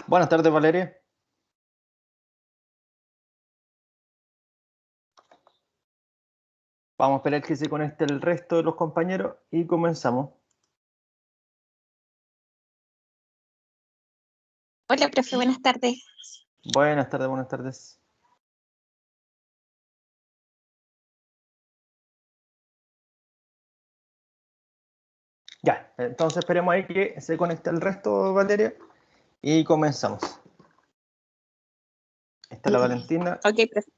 Buenas tardes, Valeria. Vamos a esperar que se conecte el resto de los compañeros y comenzamos. Hola, profe, buenas tardes. Buenas tardes, buenas tardes. Ya, entonces esperemos ahí que se conecte el resto, Valeria, y comenzamos. Está la Valentina. Ok, profe.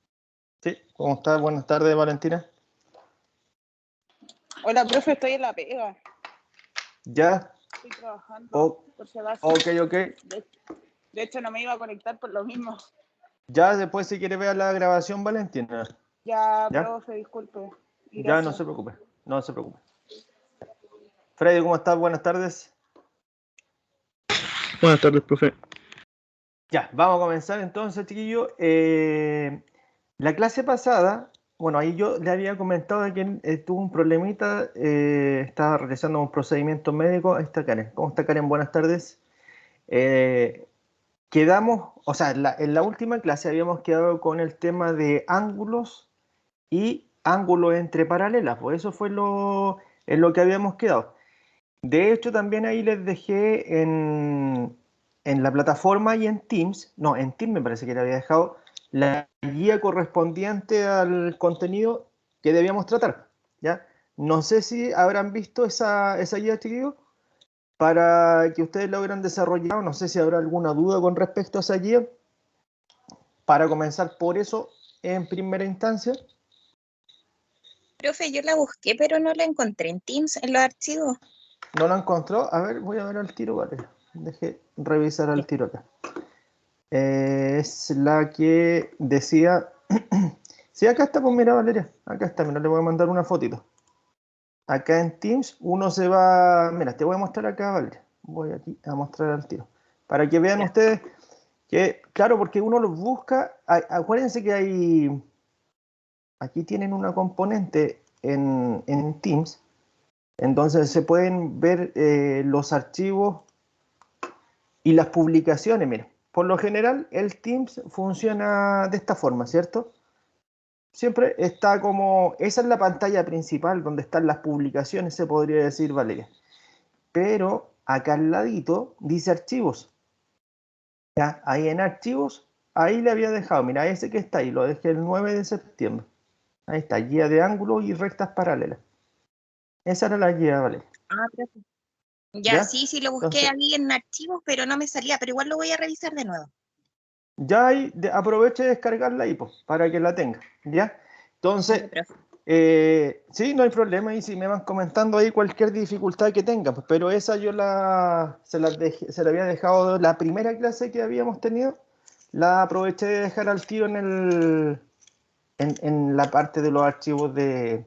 Sí, ¿cómo está? Buenas tardes, Valentina. Hola, profe, estoy en la pega. Ya. Estoy trabajando, por si acaso. Ok. De hecho, no me iba a conectar por lo mismo. Ya después, si quiere ver la grabación, Valentina. Ya, ¿Ya? profe, disculpe. Ya, no se preocupe. No se preocupe. Freddy, ¿cómo estás? Buenas tardes. Buenas tardes, profe. Ya, vamos a comenzar entonces, chiquillos. La clase pasada, bueno, ahí yo le había comentado de que tuvo un problemita, estaba realizando un procedimiento médico. Ahí está Karen. ¿Cómo está Karen? Buenas tardes. Quedamos, o sea, en la última clase habíamos quedado con el tema de ángulos y ángulos entre paralelas, pues eso fue en lo que habíamos quedado. De hecho, también ahí les dejé en la plataforma y en Teams, no, en Teams me parece que le había dejado la guía correspondiente al contenido que debíamos tratar, ¿ya? No sé si habrán visto esa guía, chiquillos, para que ustedes logren desarrollar, no sé si habrá alguna duda con respecto a esa guía, para comenzar por eso en primera instancia. Profe, yo la busqué, pero no la encontré en Teams, en los archivos. ¿No la encontró? A ver, voy a ver al tiro, vale. Deje revisar al tiro acá. Es la que decía... Sí, acá está, pues mira, Valeria. Acá está, mira, le voy a mandar una fotito. Acá en Teams uno se va... Mira, te voy a mostrar acá, Valeria. Voy aquí a mostrar al tiro. Para que vean ustedes que, claro, porque uno los busca... Acuérdense que hay... Aquí tienen una componente en Teams. Entonces se pueden ver los archivos y las publicaciones. Mira, por lo general el Teams funciona de esta forma, ¿cierto? Siempre está como, esa es la pantalla principal donde están las publicaciones, se podría decir, Valeria. Pero acá al ladito dice archivos. ¿Ya? Ahí en archivos, ahí le había dejado, mira, ese que está ahí, lo dejé el 9 de septiembre. Ahí está, guía de ángulos y rectas paralelas. Esa era la guía, Valeria. Ah, profe. Ya, ¿Ya? sí, lo busqué Entonces, ahí en archivos, pero no me salía, pero igual lo voy a revisar de nuevo. ya ahí, aproveche de descargarla ahí, pues, para que la tenga, ¿ya? Entonces, Sí, profe. sí, no hay problema, y si me van comentando ahí cualquier dificultad que tengan, pues, pero esa yo se la había dejado la primera clase que habíamos tenido, la aproveché de dejar al tiro en la parte de los archivos de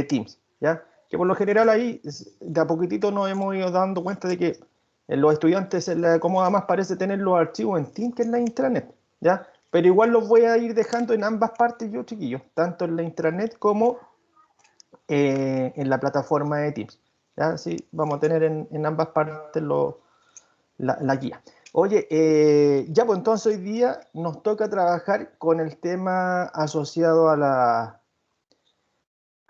Teams, ¿ya? Que por lo general ahí, de a poquitito nos hemos ido dando cuenta de que en los estudiantes se les acomoda más, parece, tener los archivos en Teams que en la intranet, ¿ya? Pero igual los voy a ir dejando en ambas partes yo, chiquillos, tanto en la intranet como en la plataforma de Teams, ¿ya? Sí, vamos a tener en ambas partes la guía. Oye, ya pues entonces hoy día nos toca trabajar con el tema asociado a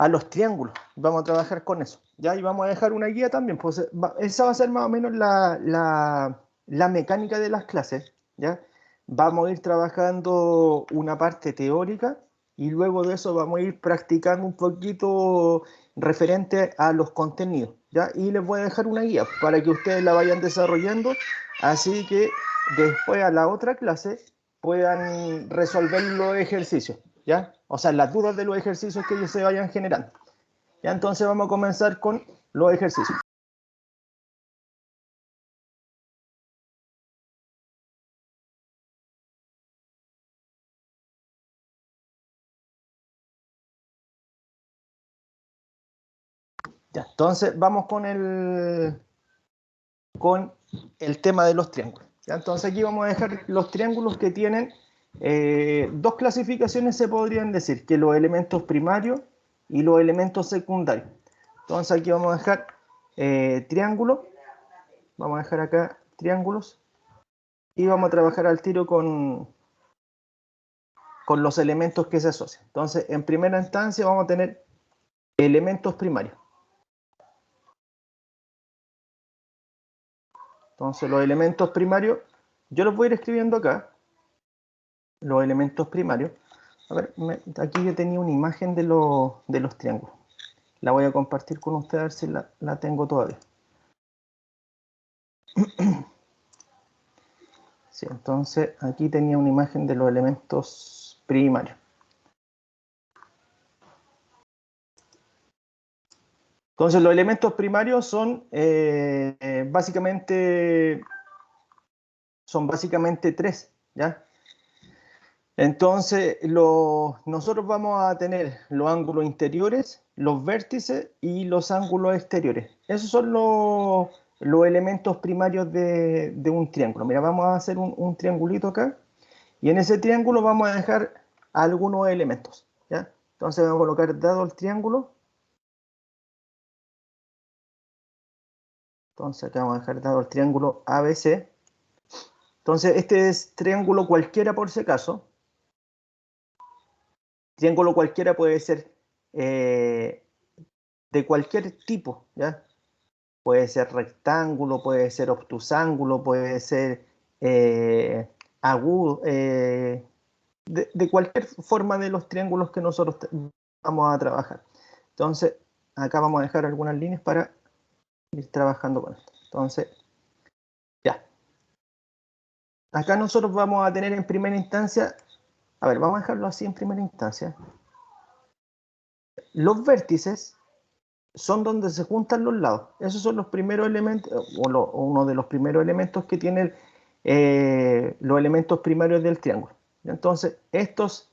los triángulos. Vamos a trabajar con eso, ¿ya? Y vamos a dejar una guía también. Pues, esa va a ser más o menos la mecánica de las clases, ¿ya? Vamos a ir trabajando una parte teórica y luego de eso vamos a ir practicando un poquito referente a los contenidos, ¿ya? Y les voy a dejar una guía para que ustedes la vayan desarrollando, así que después a la otra clase puedan resolver los ejercicios, ¿ya? O sea, las dudas de los ejercicios que ellos se vayan generando. Ya, entonces vamos a comenzar con los ejercicios. Ya, entonces vamos con el tema de los triángulos. ¿Ya? Entonces aquí vamos a dejar los triángulos que tienen dos clasificaciones, se podrían decir, que los elementos primarios y los elementos secundarios. Entonces aquí vamos a dejar triángulos, vamos a dejar acá triángulos, y vamos a trabajar al tiro con los elementos que se asocian. Entonces, en primera instancia vamos a tener elementos primarios. Entonces, los elementos primarios, yo los voy a ir escribiendo acá. Los elementos primarios. A ver, aquí yo tenía una imagen de los triángulos. La voy a compartir con ustedes a ver si la tengo todavía. Sí, entonces aquí tenía una imagen de los elementos primarios. Entonces los elementos primarios son básicamente tres, ¿ya? Entonces nosotros vamos a tener los ángulos interiores, los vértices y los ángulos exteriores. Esos son los elementos primarios de un triángulo. Mira, vamos a hacer un triangulito acá y en ese triángulo vamos a dejar algunos elementos, ¿ya? Entonces vamos a colocar, dado el triángulo, entonces acá vamos a dejar dado el triángulo ABC. Entonces este es triángulo cualquiera por si acaso. Triángulo cualquiera puede ser de cualquier tipo, ¿ya? Puede ser rectángulo, puede ser obtusángulo, puede ser agudo, de cualquier forma de los triángulos que nosotros vamos a trabajar. Entonces, acá vamos a dejar algunas líneas para ir trabajando con esto. Entonces, ya. Acá nosotros vamos a tener en primera instancia, a ver, vamos a dejarlo así en primera instancia. Los vértices son donde se juntan los lados. Esos son los primeros elementos, o uno de los primeros elementos que tienen los elementos primarios del triángulo. Entonces, estos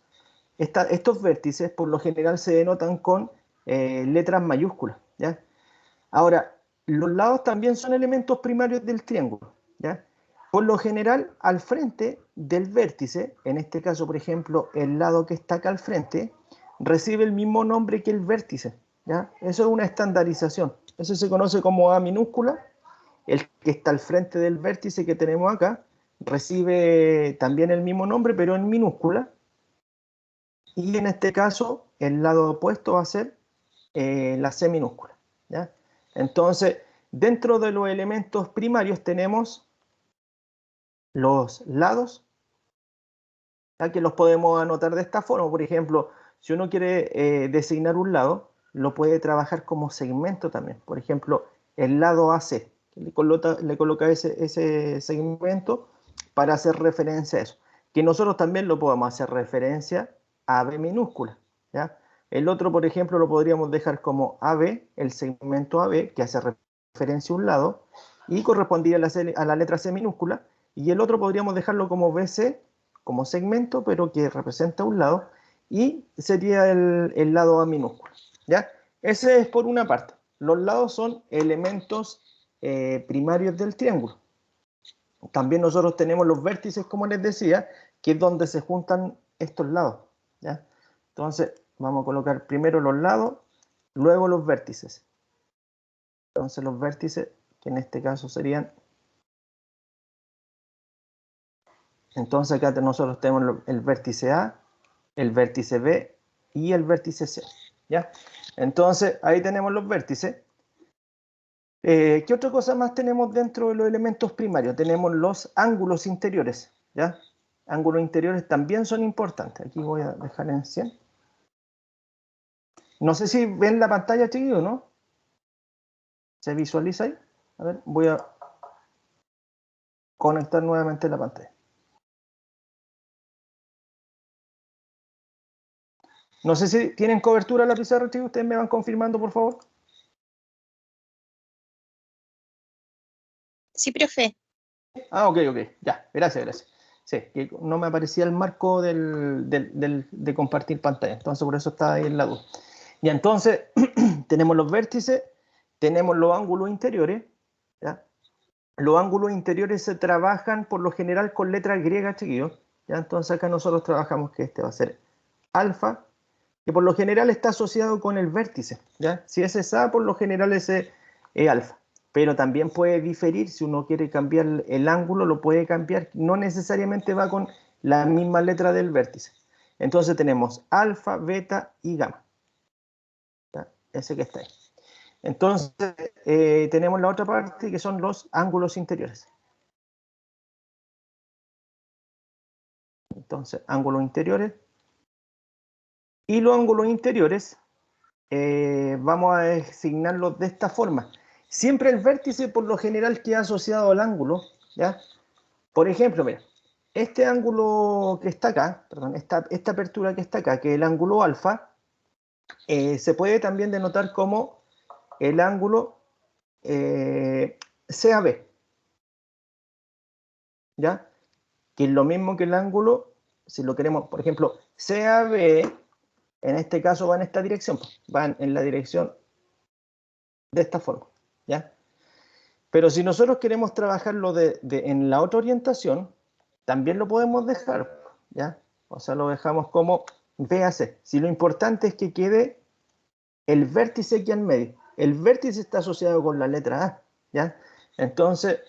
vértices por lo general se denotan con letras mayúsculas, ¿ya? Ahora, los lados también son elementos primarios del triángulo, ¿ya? Por lo general, al frente del vértice, en este caso, por ejemplo, el lado que está acá al frente, recibe el mismo nombre que el vértice, ¿ya? Eso es una estandarización. Eso se conoce como A minúscula. El que está al frente del vértice que tenemos acá recibe también el mismo nombre, pero en minúscula. Y en este caso, el lado opuesto va a ser la C minúscula, ¿ya? Entonces, dentro de los elementos primarios tenemos los lados, ya que los podemos anotar de esta forma. Por ejemplo, si uno quiere designar un lado, lo puede trabajar como segmento también. Por ejemplo, el lado AC, le coloca ese segmento para hacer referencia a eso. Que nosotros también lo podemos hacer referencia a B minúscula, ¿ya? El otro, por ejemplo, lo podríamos dejar como AB, el segmento AB, que hace referencia a un lado, y correspondería a la letra C minúscula, y el otro podríamos dejarlo como BC, como segmento, pero que representa un lado, y sería el lado A minúsculo, ¿ya? Ese es por una parte. Los lados son elementos primarios del triángulo. También nosotros tenemos los vértices, como les decía, que es donde se juntan estos lados, ¿ya? Entonces, vamos a colocar primero los lados, luego los vértices. Entonces, los vértices, que en este caso serían... Entonces, acá nosotros tenemos el vértice A, el vértice B y el vértice C, ¿ya? Entonces, ahí tenemos los vértices. ¿Qué otra cosa más tenemos dentro de los elementos primarios? Tenemos los ángulos interiores, ¿ya? Ángulos interiores también son importantes. Aquí voy a dejar en 100. No sé si ven la pantalla, chiquillos, ¿no? ¿Se visualiza ahí? A ver, voy a conectar nuevamente la pantalla. No sé si tienen cobertura la pizarra, chicos. Ustedes me van confirmando, por favor. Sí, profe. Ah, ok. Ya, gracias. Sí, que no me aparecía el marco de compartir pantalla. Entonces, por eso está ahí en la duda. Y entonces, tenemos los vértices, tenemos los ángulos interiores, ¿ya? Los ángulos interiores se trabajan por lo general con letras griegas, chiquillos, ¿ya? Entonces acá nosotros trabajamos que este va a ser alfa, que por lo general está asociado con el vértice, ¿ya? Si ese es A, por lo general ese es alfa. pero también puede diferir. Si uno quiere cambiar el ángulo, lo puede cambiar, no necesariamente va con la misma letra del vértice. Entonces tenemos alfa, beta y gamma, ¿ya? Ese que está ahí. Entonces tenemos la otra parte que son los ángulos interiores. Entonces, ángulos interiores. Y los ángulos interiores vamos a designarlos de esta forma. Siempre el vértice por lo general queda asociado al ángulo, ¿ya? Por ejemplo, mira, este ángulo que está acá, perdón, esta apertura que está acá, que es el ángulo alfa, se puede también denotar como el ángulo CAB, ¿ya? Que es lo mismo que el ángulo, si lo queremos, por ejemplo, CAB, en este caso va en esta dirección, van en la dirección de esta forma, ¿ya? Pero si nosotros queremos trabajarlo en la otra orientación, también lo podemos dejar, ¿ya? O sea, lo dejamos como BAC. Si lo importante es que quede el vértice aquí en medio. El vértice está asociado con la letra A, ¿ya? Entonces,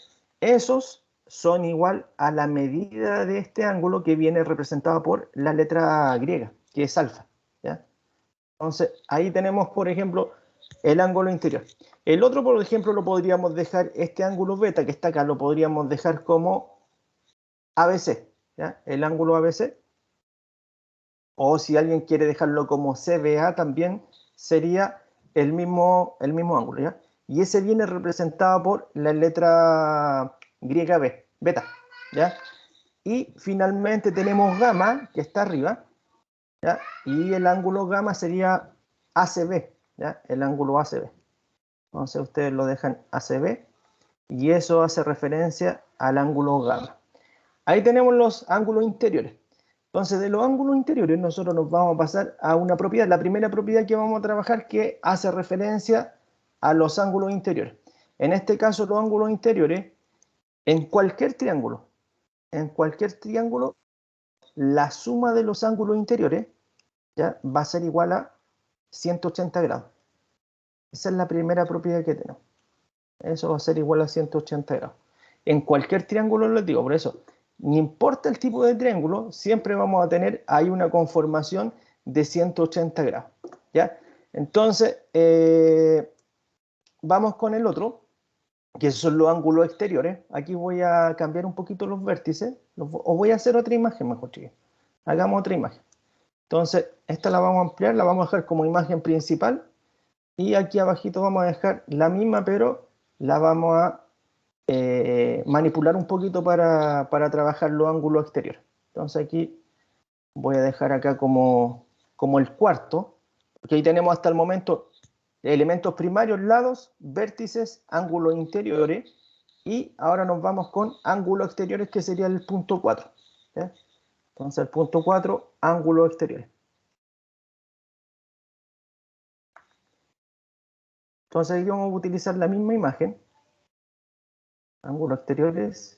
esos son igual a la medida de este ángulo que viene representado por la letra griega, que es alfa, ¿ya? Entonces, ahí tenemos, por ejemplo, el ángulo interior. El otro, por ejemplo, lo podríamos dejar, este ángulo beta que está acá, lo podríamos dejar como ABC, ¿ya? El ángulo ABC. O si alguien quiere dejarlo como CBA también sería el mismo ángulo, ¿ya? Y ese viene representado por la letra griega B, beta, ¿ya? Y finalmente tenemos gamma, que está arriba, ¿ya? Y el ángulo gamma sería ACB, ¿ya? El ángulo ACB. Entonces ustedes lo dejan ACB y eso hace referencia al ángulo gamma. Ahí tenemos los ángulos interiores. Entonces, de los ángulos interiores nosotros nos vamos a pasar a una propiedad. La primera propiedad que vamos a trabajar que hace referencia a los ángulos interiores. En este caso, los ángulos interiores, en cualquier triángulo, la suma de los ángulos interiores, ¿ya? Va a ser igual a 180 grados. Esa es la primera propiedad que tenemos. Eso va a ser igual a 180 grados. En cualquier triángulo, les digo, por eso, no importa el tipo de triángulo, siempre vamos a tener ahí una conformación de 180 grados, ¿ya? Entonces, vamos con el otro, que son los ángulos exteriores. Aquí voy a cambiar un poquito los vértices, o voy a hacer otra imagen mejor, chicos. Hagamos otra imagen. Entonces, esta la vamos a ampliar, la vamos a dejar como imagen principal, y aquí abajito vamos a dejar la misma, pero la vamos a manipular un poquito para trabajar los ángulos exteriores. Entonces aquí voy a dejar acá como el cuarto, porque ahí tenemos hasta el momento elementos primarios, lados, vértices, ángulos interiores, y ahora nos vamos con ángulos exteriores, que sería el punto 4. ¿Ya? Entonces el punto 4, ángulos exteriores. Entonces aquí vamos a utilizar la misma imagen, ángulos exteriores,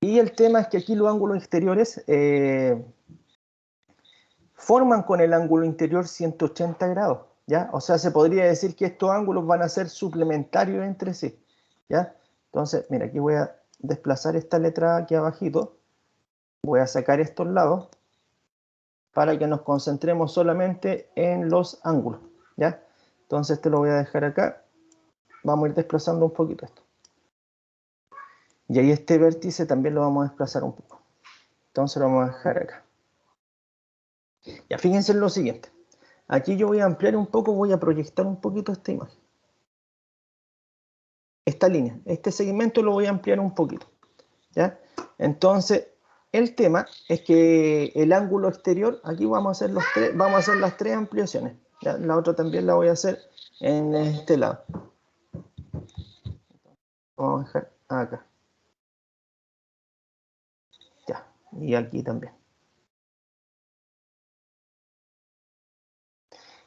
y el tema es que aquí los ángulos exteriores forman con el ángulo interior 180 grados, ¿ya? O sea, se podría decir que estos ángulos van a ser suplementarios entre sí, ¿ya? Entonces, mira, aquí voy a desplazar esta letra aquí abajito, voy a sacar estos lados para que nos concentremos solamente en los ángulos, ¿ya? Entonces, este lo voy a dejar acá, vamos a ir desplazando un poquito esto. Y ahí este vértice también lo vamos a desplazar un poco. Entonces lo vamos a dejar acá. Ya, fíjense en lo siguiente. Aquí yo voy a ampliar un poco, voy a proyectar un poquito esta imagen. Esta línea, este segmento lo voy a ampliar un poquito, ¿ya? Entonces, el tema es que el ángulo exterior, aquí vamos a hacer las tres ampliaciones, ¿ya? La otra también la voy a hacer en este lado. Vamos a dejar acá. Ya, y aquí también.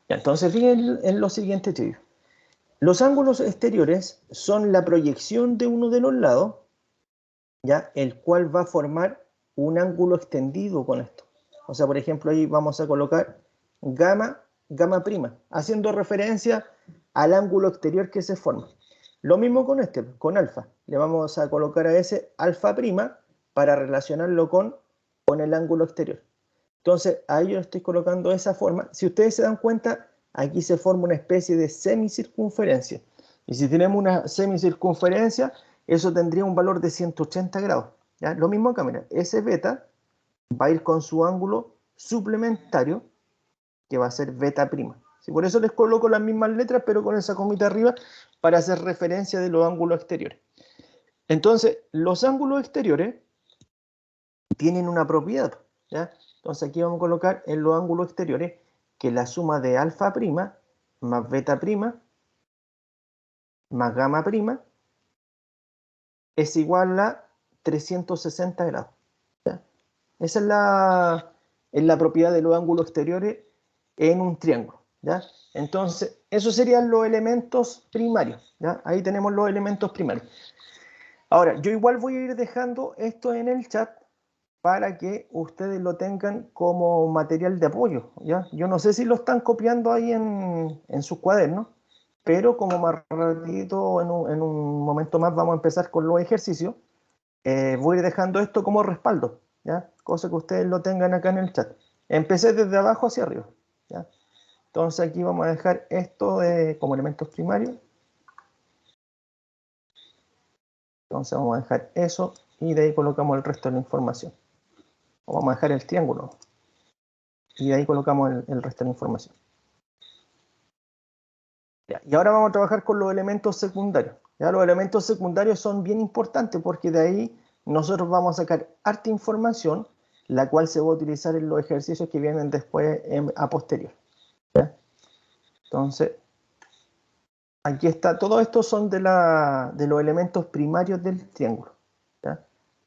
Ya, entonces, fíjense en lo siguiente, chicos. Los ángulos exteriores son la proyección de uno de los lados, ¿ya? El cual va a formar un ángulo extendido con esto. O sea, por ejemplo, ahí vamos a colocar gamma prima, haciendo referencia al ángulo exterior que se forma. Lo mismo con este, con alfa. Le vamos a colocar a ese alfa prima para relacionarlo con el ángulo exterior. Entonces, ahí yo estoy colocando de esa forma. Si ustedes se dan cuenta, aquí se forma una especie de semicircunferencia. Y si tenemos una semicircunferencia, eso tendría un valor de 180 grados. ¿Ya? Lo mismo acá, mira, ese beta va a ir con su ángulo suplementario, que va a ser beta prima. ¿Sí? Por eso les coloco las mismas letras, pero con esa comita arriba, para hacer referencia de los ángulos exteriores. Entonces, los ángulos exteriores tienen una propiedad, ¿ya? Entonces aquí vamos a colocar en los ángulos exteriores que la suma de alfa prima más beta prima más gamma prima es igual a 360 grados. ¿Ya? Esa es la propiedad de los ángulos exteriores en un triángulo. ¿Ya? Entonces, esos serían los elementos primarios. ¿Ya? Ahí tenemos los elementos primarios. Ahora, yo igual voy a ir dejando esto en el chat para que ustedes lo tengan como material de apoyo, ¿ya? Yo no sé si lo están copiando ahí en sus cuadernos, pero como más ratito, en un momento más, vamos a empezar con los ejercicios. Voy a ir dejando esto como respaldo, ¿ya? Cosa que ustedes lo tengan acá en el chat. Empecé desde abajo hacia arriba, ¿ya? Entonces aquí vamos a dejar esto como elementos primarios. Entonces vamos a dejar eso y de ahí colocamos el resto de la información. O vamos a dejar el triángulo y de ahí colocamos el resto de la información. Ya, y ahora vamos a trabajar con los elementos secundarios. Ya, los elementos secundarios son bien importantes porque de ahí nosotros vamos a sacar harta información, la cual se va a utilizar en los ejercicios que vienen después a posterior. ¿Ya? Entonces, aquí está, todo esto son de los elementos primarios del triángulo. ¿Ya?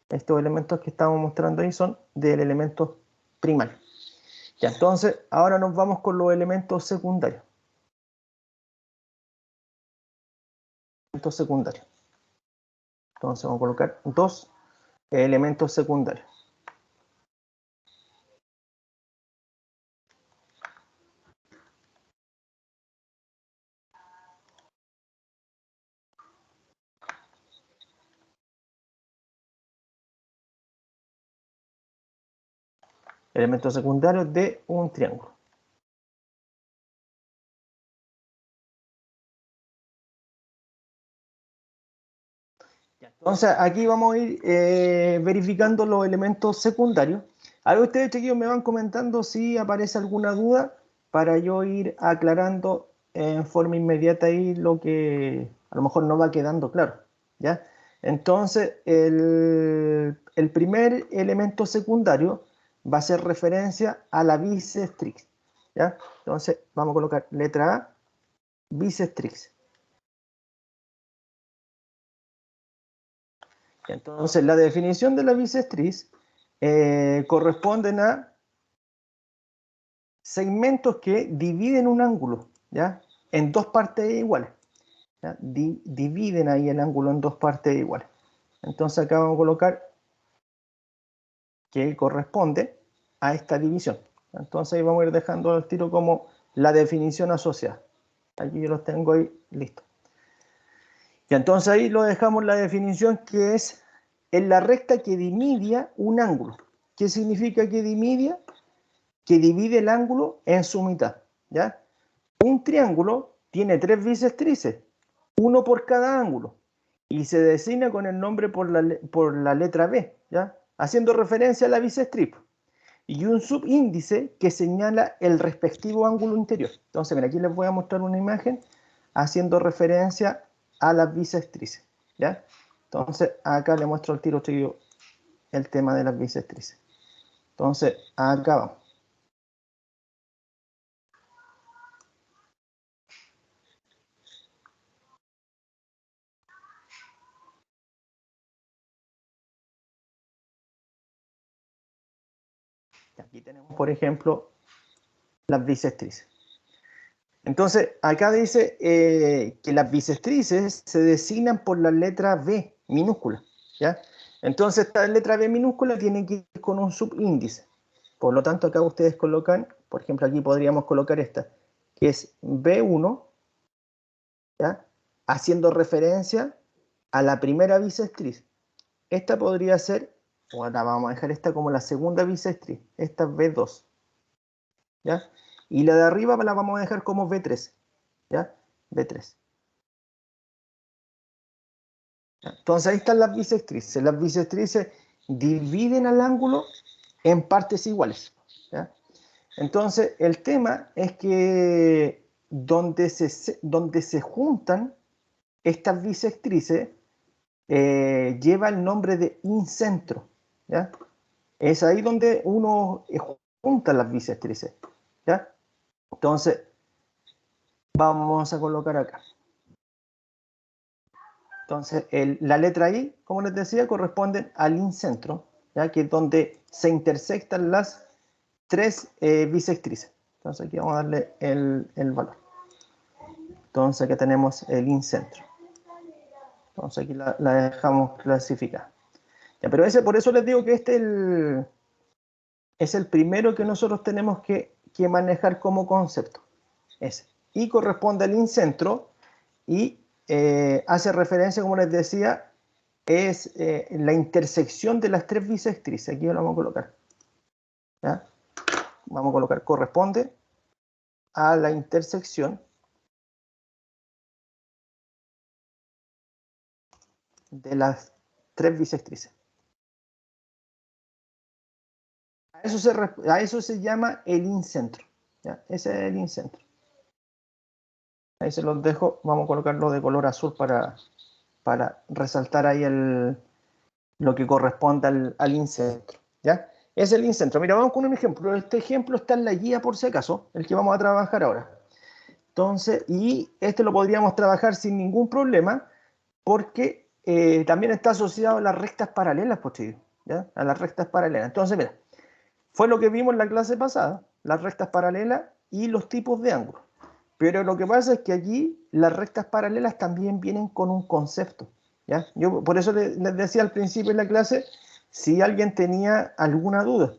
Estos elementos que estamos mostrando ahí son del elemento primario. Ya, entonces, ahora nos vamos con los elementos secundarios. Secundarios. Entonces vamos a colocar dos elementos secundarios. Elementos secundarios de un triángulo. Entonces aquí vamos a ir verificando los elementos secundarios. Ahora ustedes, chiquillos, me van comentando si aparece alguna duda para yo ir aclarando en forma inmediata ahí lo que a lo mejor no va quedando claro. ¿Ya? Entonces, el primer elemento secundario va a ser referencia a la bisectrix. ¿Ya? Entonces, vamos a colocar letra A, bisectrix. Entonces, la definición de la bisectriz corresponden a segmentos que dividen un ángulo, ¿ya? En dos partes iguales. ¿Ya? Dividen ahí el ángulo en dos partes iguales. Entonces, acá vamos a colocar que corresponde a esta división. Entonces, ahí vamos a ir dejando el tiro como la definición asociada. Aquí yo los tengo ahí listo. Y entonces ahí lo dejamos la definición que es en la recta que dimedia un ángulo. ¿Qué significa que dimedia? Que divide el ángulo en su mitad. ¿Ya? Un triángulo tiene tres bisectrices, uno por cada ángulo, y se designa con el nombre por la letra B, ¿ya? Haciendo referencia a la bisectriz. Y un subíndice que señala el respectivo ángulo interior. Entonces, mira, aquí les voy a mostrar una imagen haciendo referencia a las bisectrices, ¿ya? Entonces, acá le muestro al tiro chiquillo el tema de las bisectrices. Entonces, acá vamos. Aquí tenemos, por ejemplo, las bisectrices. Entonces, acá dice que las bisectrices se designan por la letra B minúscula, ¿ya? Entonces, esta letra B minúscula tiene que ir con un subíndice. Por lo tanto, acá ustedes colocan, por ejemplo, aquí podríamos colocar esta, que es B1, ¿ya? haciendo referencia a la primera bisectriz. Esta podría ser, o ahora vamos a dejar esta como la segunda bisectriz, esta es B2, ¿ya? Y la de arriba la vamos a dejar como B3, ¿ya? B3. Entonces ahí están las bisectrices. Las bisectrices dividen al ángulo en partes iguales, ¿ya? Entonces el tema es que donde se juntan estas bisectrices lleva el nombre de incentro, ¿ya? Es ahí donde uno junta las bisectrices, ¿ya? Entonces vamos a colocar acá. Entonces, la letra I, como les decía, corresponde al incentro, ¿ya? Que es donde se intersectan las tres bisectrices. Entonces, aquí vamos a darle el valor. Entonces, aquí tenemos el incentro. Entonces, aquí la dejamos clasificada. Ya, pero por eso les digo que este es el primero que nosotros tenemos que manejar como concepto. Ese. Y corresponde al incentro y hace referencia, como les decía, es la intersección de las tres bisectrices. Aquí lo vamos a colocar, ¿ya? Vamos a colocar, corresponde a la intersección de las tres bisectrices. A eso se llama el incentro, ¿ya? Ese es el incentro. Ahí se los dejo, vamos a colocarlo de color azul para resaltar ahí lo que corresponde al incentro, ¿ya? Es el incentro. Mira, vamos con un ejemplo. Este ejemplo está en la guía por si acaso, el que vamos a trabajar ahora. Entonces, y este lo podríamos trabajar sin ningún problema porque también está asociado a las rectas paralelas, pues, ¿ya? A las rectas paralelas. Entonces, mira, fue lo que vimos en la clase pasada, las rectas paralelas y los tipos de ángulos. Pero lo que pasa es que aquí las rectas paralelas también vienen con un concepto, ¿ya? Yo por eso les decía al principio de la clase, si alguien tenía alguna duda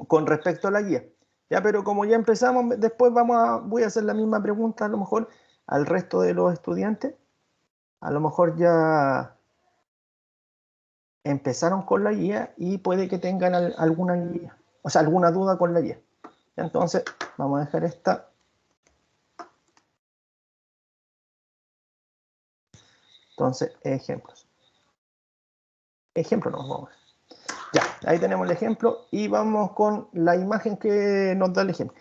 con respecto a la guía, ¿ya? Pero como ya empezamos, después voy a hacer la misma pregunta a lo mejor al resto de los estudiantes. A lo mejor ya empezaron con la guía y puede que tengan alguna guía, o sea, alguna duda con la guía. Entonces, vamos a dejar esta. Entonces, ejemplos. Ejemplo nos vamos a ver. Ya, ahí tenemos el ejemplo y vamos con la imagen que nos da el ejemplo.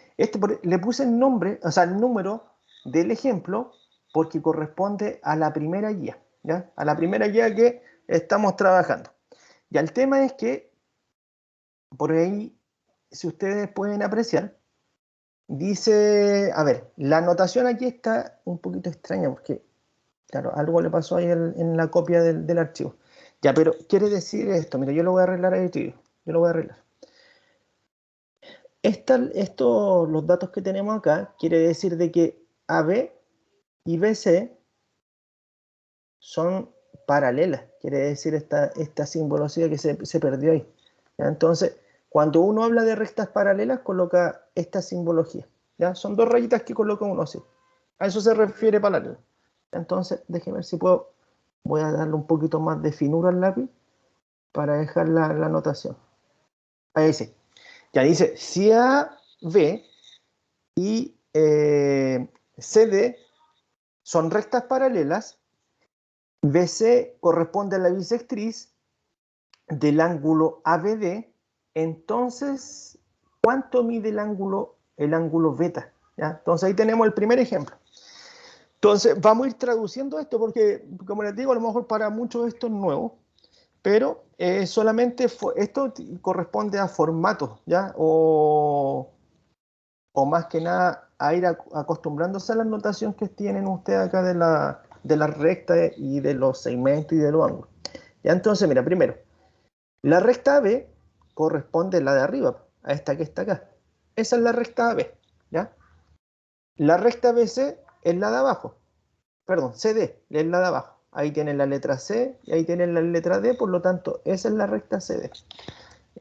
Le puse el nombre, o sea, el número del ejemplo porque corresponde a la primera guía, ¿ya? A la primera guía que estamos trabajando. Ya, el tema es que, por ahí, si ustedes pueden apreciar, dice, a ver, la anotación aquí está un poquito extraña porque, claro, algo le pasó ahí en la copia del archivo. Ya, pero quiere decir esto, mira, yo lo voy a arreglar ahí, tío. Yo lo voy a arreglar. Los datos que tenemos acá, quiere decir de que AB y BC son paralelas. Quiere decir esta simbología que se perdió ahí. ¿Ya? Entonces, cuando uno habla de rectas paralelas, coloca esta simbología. ¿Ya? Son dos rayitas que coloca uno así. A eso se refiere paralela. Entonces, déjenme ver si puedo. Voy a darle un poquito más de finura al lápiz para dejar la anotación. Ahí sí. Ya dice, si AB y CD son rectas paralelas, BC corresponde a la bisectriz del ángulo ABD, entonces, ¿cuánto mide el ángulo beta? ¿Ya? Entonces ahí tenemos el primer ejemplo. Entonces vamos a ir traduciendo esto porque, como les digo, a lo mejor para muchos esto es nuevo, pero solamente esto corresponde a formatos, ¿ya? O más que nada a ir acostumbrándose a la notación que tienen ustedes acá de la recta y de los segmentos y de los ángulos. ¿Ya? Entonces, mira, primero, la recta AB corresponde a la de arriba, a esta que está acá. Esa es la recta AB, ¿ya? La recta BC es la de abajo. Perdón, CD es la de abajo. Ahí tienen la letra C y ahí tienen la letra D, por lo tanto, esa es la recta CD.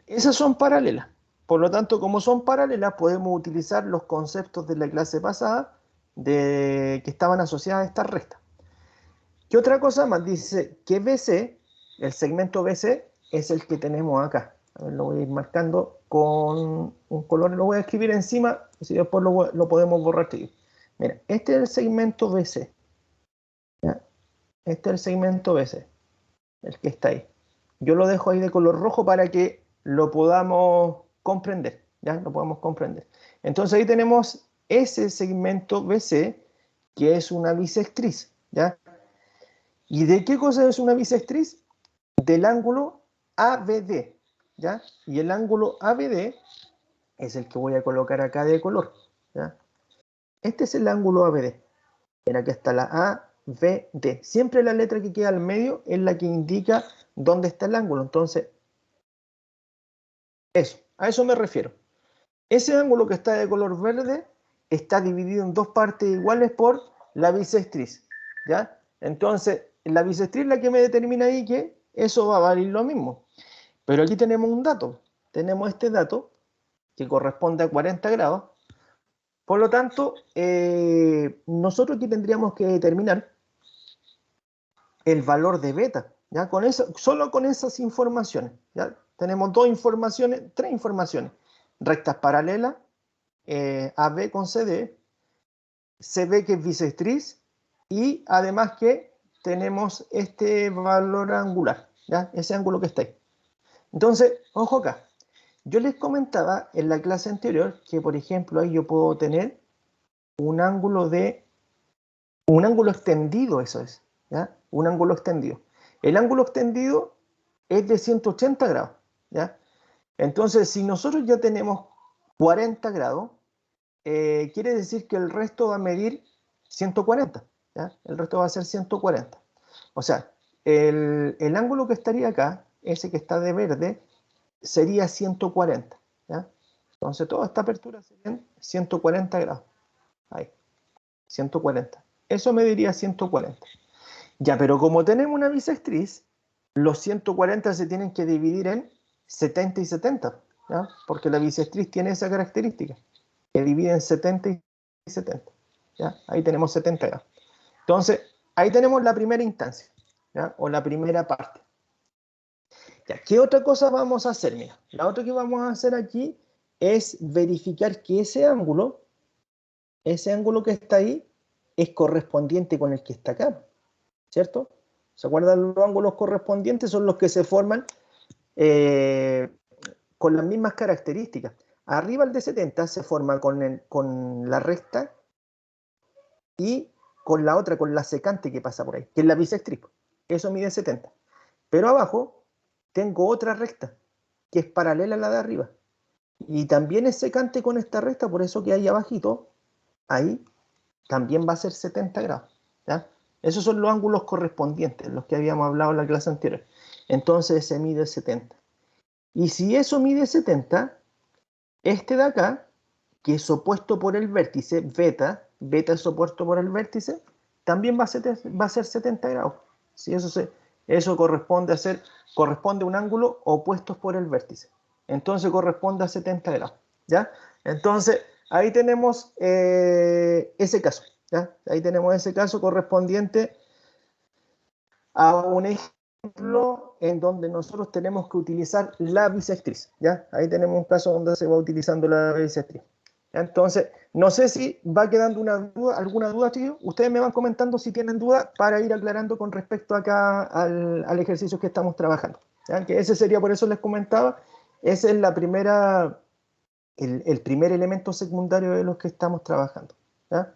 Esas son paralelas. Por lo tanto, como son paralelas, podemos utilizar los conceptos de la clase pasada que estaban asociadas a estas rectas. ¿Qué otra cosa más? Dice que BC, el segmento BC, es el que tenemos acá. A ver, lo voy a ir marcando con un color, lo voy a escribir encima, si después lo podemos borrar. Mira, este es el segmento BC. ¿Ya? Este es el segmento BC, el que está ahí. Yo lo dejo ahí de color rojo para que lo podamos comprender. ¿Ya? Lo podemos comprender. Entonces ahí tenemos ese segmento BC, que es una bisectriz. ¿Ya? ¿Y de qué cosa es una bisectriz? Del ángulo ABD. ¿Ya? Y el ángulo ABD es el que voy a colocar acá de color. ¿Ya? Este es el ángulo ABD. Mira, aquí está la ABD. Siempre la letra que queda al medio es la que indica dónde está el ángulo. Entonces, a eso me refiero. Ese ángulo que está de color verde está dividido en dos partes iguales por la bisectriz. ¿Ya? Entonces, la bisectriz es la que me determina ahí que eso va a valer lo mismo. Pero aquí tenemos un dato. Tenemos este dato que corresponde a 40 grados. Por lo tanto, nosotros aquí tendríamos que determinar el valor de beta. ¿Ya? Solo con esas informaciones. ¿Ya? Tenemos tres informaciones. Rectas paralelas, AB con CD, CB que es bisectriz, y además que tenemos este valor angular, ¿ya? Ese ángulo que está ahí. Entonces, ojo acá. Yo les comentaba en la clase anterior que, por ejemplo, ahí yo puedo tener un ángulo extendido, eso es, ¿ya? Un ángulo extendido. El ángulo extendido es de 180 grados, ¿ya? Entonces, si nosotros ya tenemos 40 grados, quiere decir que el resto va a medir 140, ¿ya? El resto va a ser 140. O sea, el ángulo que estaría acá, ese que está de verde, sería 140, ¿ya? Entonces, toda esta apertura serían 140 grados. Ahí, 140. Eso mediría 140. Ya, pero como tenemos una bisectriz, los 140 se tienen que dividir en 70 y 70, ¿ya? Porque la bisectriz tiene esa característica, que divide en 70 y 70. ¿Ya? Ahí tenemos 70 grados. Entonces, ahí tenemos la primera instancia, ¿ya? O la primera parte. Ya, ¿qué otra cosa vamos a hacer? Mira, la otra que vamos a hacer aquí es verificar que ese ángulo que está ahí es correspondiente con el que está acá, ¿cierto? ¿Se acuerdan? Los ángulos correspondientes son los que se forman con las mismas características. Arriba el de 70 se forma con la recta y con la otra, con la secante que pasa por ahí, que es la bisectriz. Eso mide 70. Pero abajo tengo otra recta, que es paralela a la de arriba. Y también es secante con esta recta, por eso que ahí abajito, ahí también va a ser 70 grados. ¿Ya? Esos son los ángulos correspondientes, los que habíamos hablado en la clase anterior. Entonces se mide 70. Y si eso mide 70, este de acá, que es opuesto por el vértice, beta es opuesto por el vértice, también va a ser 70 grados. ¿Sí? Eso corresponde a un ángulo opuestos por el vértice. Entonces corresponde a 70 grados. ¿Ya? Entonces, ahí tenemos ese caso. ¿Ya? Ahí tenemos ese caso correspondiente a un ejemplo en donde nosotros tenemos que utilizar la bisectriz. ¿Ya? Ahí tenemos un caso donde se va utilizando la bisectriz. ¿Ya? Entonces, no sé si va quedando alguna duda, chicos. Ustedes me van comentando si tienen duda para ir aclarando con respecto acá al ejercicio que estamos trabajando. ¿Ya? Que ese sería, por eso les comentaba, ese es el primer elemento secundario de los que estamos trabajando. ¿Ya?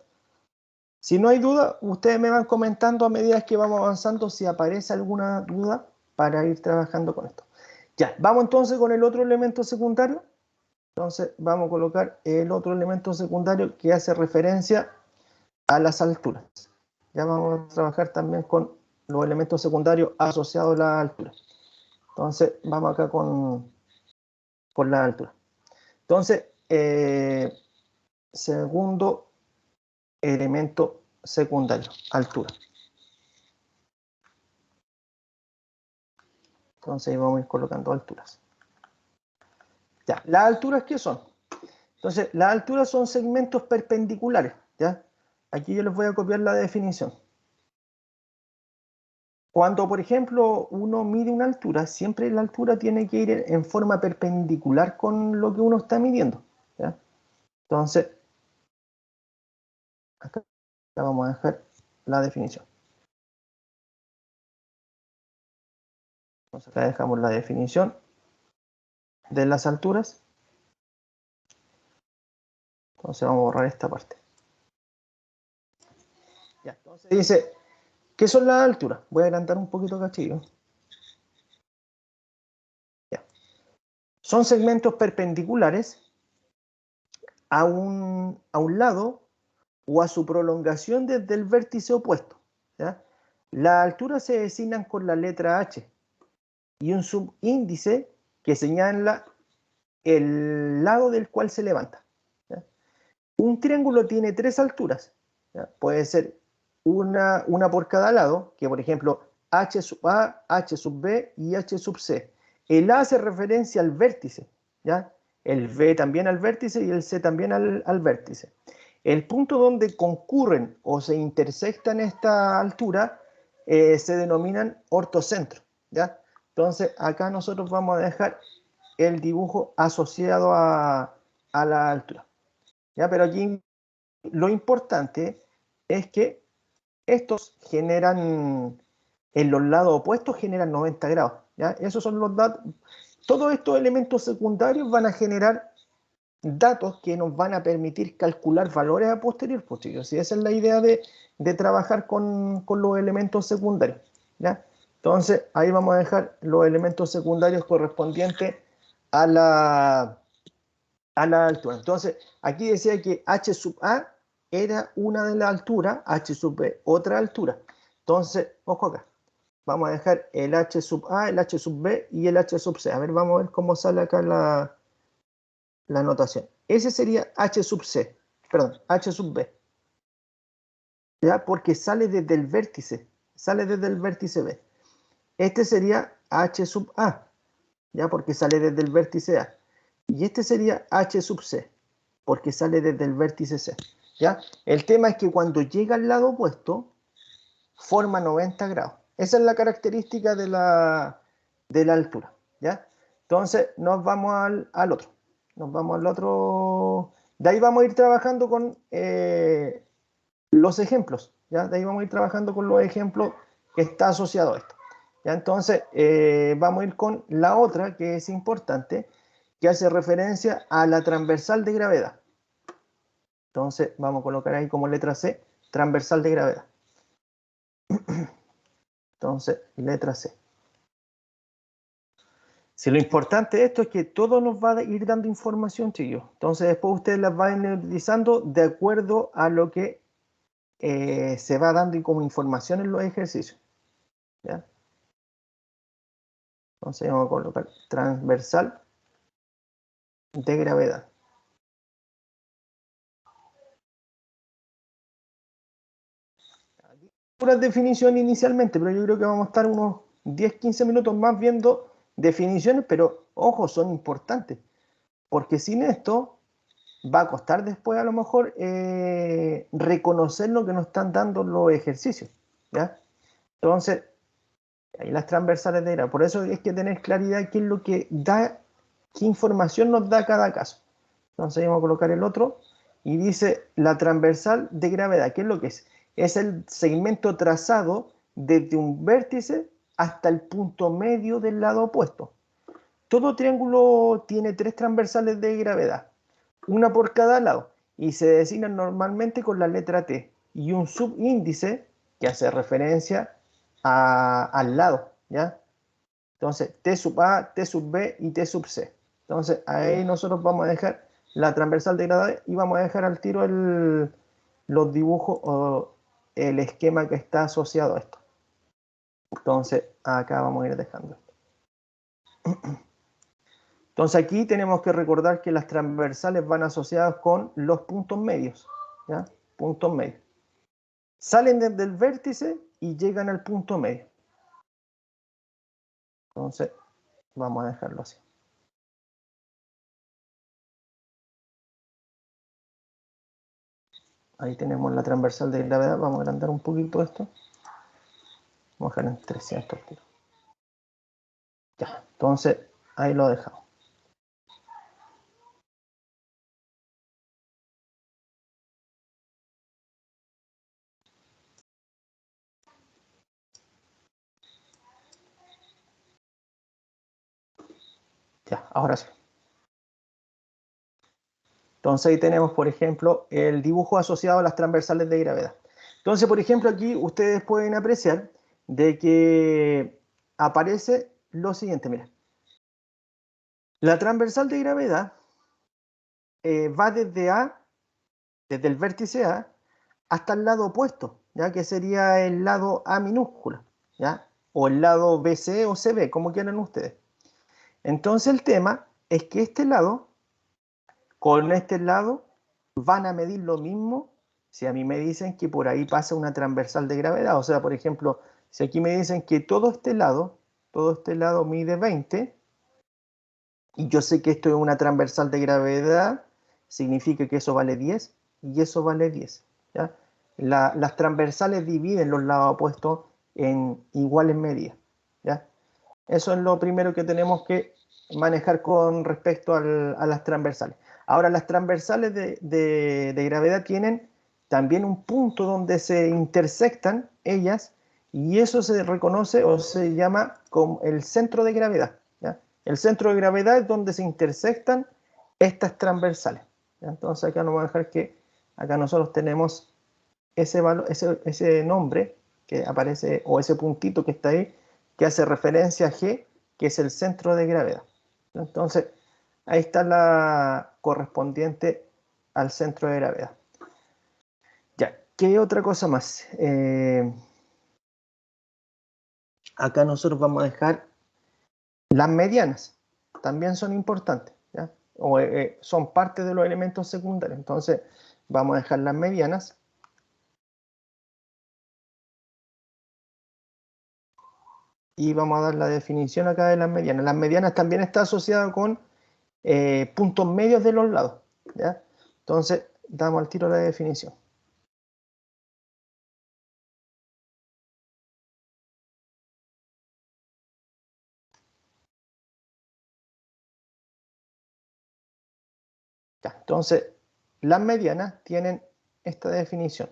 Si no hay duda, ustedes me van comentando a medida que vamos avanzando si aparece alguna duda para ir trabajando con esto. Ya, vamos entonces con el otro elemento secundario. Entonces vamos a colocar el otro elemento secundario que hace referencia a las alturas. Ya vamos a trabajar también con los elementos secundarios asociados a las alturas. Entonces vamos acá con la altura. Entonces, segundo elemento secundario, altura. Entonces ahí vamos a ir colocando alturas. Ya, ¿las alturas qué son? Entonces, las alturas son segmentos perpendiculares, ¿ya? Aquí yo les voy a copiar la definición. Cuando, por ejemplo, uno mide una altura, siempre la altura tiene que ir en forma perpendicular con lo que uno está midiendo, ¿ya? Entonces, acá vamos a dejar la definición. Entonces, acá dejamos la definición de las alturas. Entonces, vamos a borrar esta parte. Ya, entonces dice, ¿qué son las alturas? Voy a agrandar un poquito cachillo. Ya. Son segmentos perpendiculares a un lado o a su prolongación desde el vértice opuesto, ¿ya? Las alturas se designan con la letra H y un subíndice que señala el lado del cual se levanta, ¿ya? Un triángulo tiene tres alturas, ¿ya? Puede ser una por cada lado, que por ejemplo H sub A, H sub B y H sub C. El A hace referencia al vértice, ¿ya? El B también al vértice y el C también al vértice. El punto donde concurren o se intersectan esta altura se denominan ortocentros, ¿ya? Entonces acá nosotros vamos a dejar el dibujo asociado a la altura, ¿ya? Pero aquí lo importante es que estos generan, en los lados opuestos generan 90 grados, ¿ya? Esos son los datos. Todos estos elementos secundarios van a generar datos que nos van a permitir calcular valores a posterior, pues chicos. Si esa es la idea de trabajar con los elementos secundarios, ¿ya? Entonces, ahí vamos a dejar los elementos secundarios correspondientes a la altura. Entonces, aquí decía que H sub A era una de las alturas, H sub B otra altura. Entonces, ojo acá. Vamos a dejar el H sub A, el H sub B y el H sub C. A ver, vamos a ver cómo sale acá la notación. Ese sería H sub C, perdón, H sub B. ¿Ya? Porque sale desde el vértice B. Este sería H sub A, ¿ya? Porque sale desde el vértice A. Y este sería H sub C, porque sale desde el vértice C, ¿ya? El tema es que cuando llega al lado opuesto, forma 90 grados. Esa es la característica de la altura, ¿ya? Entonces nos vamos al otro. Nos vamos al otro. De ahí vamos a ir trabajando con los ejemplos, ¿ya? De ahí vamos a ir trabajando con los ejemplos que está asociado a esto, ¿ya? Entonces vamos a ir con la otra que es importante, que hace referencia a la transversal de gravedad. Entonces vamos a colocar ahí como letra C, transversal de gravedad. Entonces, letra C. Si lo importante de esto es que todo nos va a ir dando información, chicos. Entonces después ustedes las van a ir utilizando de acuerdo a lo que se va dando como información en los ejercicios, ¿ya? Entonces vamos a colocar transversal de gravedad. Pura definición inicialmente, pero yo creo que vamos a estar unos 10-15 minutos más viendo definiciones, pero ojo, son importantes, porque sin esto va a costar después a lo mejor reconocer lo que nos están dando los ejercicios, ¿ya? Entonces, ahí las transversales de grado. Por eso es que tener claridad qué es lo que da, qué información nos da cada caso. Entonces vamos a colocar el otro y dice la transversal de gravedad. ¿Qué es lo que es? Es el segmento trazado desde un vértice hasta el punto medio del lado opuesto. Todo triángulo tiene tres transversales de gravedad, una por cada lado, y se designan normalmente con la letra T y un subíndice que hace referencia al lado, ¿ya? Entonces, T sub A, T sub B y T sub C. Entonces, ahí nosotros vamos a dejar la transversal de gravedad y vamos a dejar al tiro los dibujos o el esquema que está asociado a esto. Entonces, acá vamos a ir dejando esto. Entonces aquí tenemos que recordar que las transversales van asociadas con los puntos medios, ¿ya? Puntos medios. Salen desde el vértice y llegan al punto medio. Entonces, vamos a dejarlo así. Ahí tenemos la transversal de gravedad. Vamos a agrandar un poquito esto. Vamos a dejar en 300 al tiro. Ya, entonces ahí lo dejamos. Ya, ahora sí. Entonces ahí tenemos, por ejemplo, el dibujo asociado a las transversales de gravedad. Entonces, por ejemplo, aquí ustedes pueden apreciar de que aparece lo siguiente, mira. La transversal de gravedad va desde el vértice A, hasta el lado opuesto, ¿ya? Que sería el lado A minúscula, ¿ya? O el lado BC o CB, como quieran ustedes. Entonces el tema es que este lado, con este lado, van a medir lo mismo si a mí me dicen que por ahí pasa una transversal de gravedad. O sea, por ejemplo, si aquí me dicen que todo este lado mide 20, y yo sé que esto es una transversal de gravedad, significa que eso vale 10 y eso vale 10. ¿Ya? Las transversales dividen los lados opuestos en iguales medidas. ¿Ya? Eso es lo primero que tenemos que manejar con respecto a las transversales. Ahora, las transversales de gravedad tienen también un punto donde se intersectan ellas, y eso se reconoce o se llama como el centro de gravedad. ¿Ya? El centro de gravedad es donde se intersectan estas transversales. ¿Ya? Entonces acá nos vamos a dejar que acá nosotros tenemos ese nombre que aparece, o ese puntito que está ahí, que hace referencia a G, que es el centro de gravedad. Entonces, ahí está la correspondiente al centro de gravedad. Ya, ¿qué otra cosa más? Acá nosotros vamos a dejar las medianas, también son importantes, ¿ya? O son parte de los elementos secundarios. Entonces, vamos a dejar las medianas. Y vamos a dar la definición acá de las medianas. Las medianas también está asociada con puntos medios de los lados, ¿ya? Entonces, damos al tiro la definición. Ya, entonces, las medianas tienen esta definición.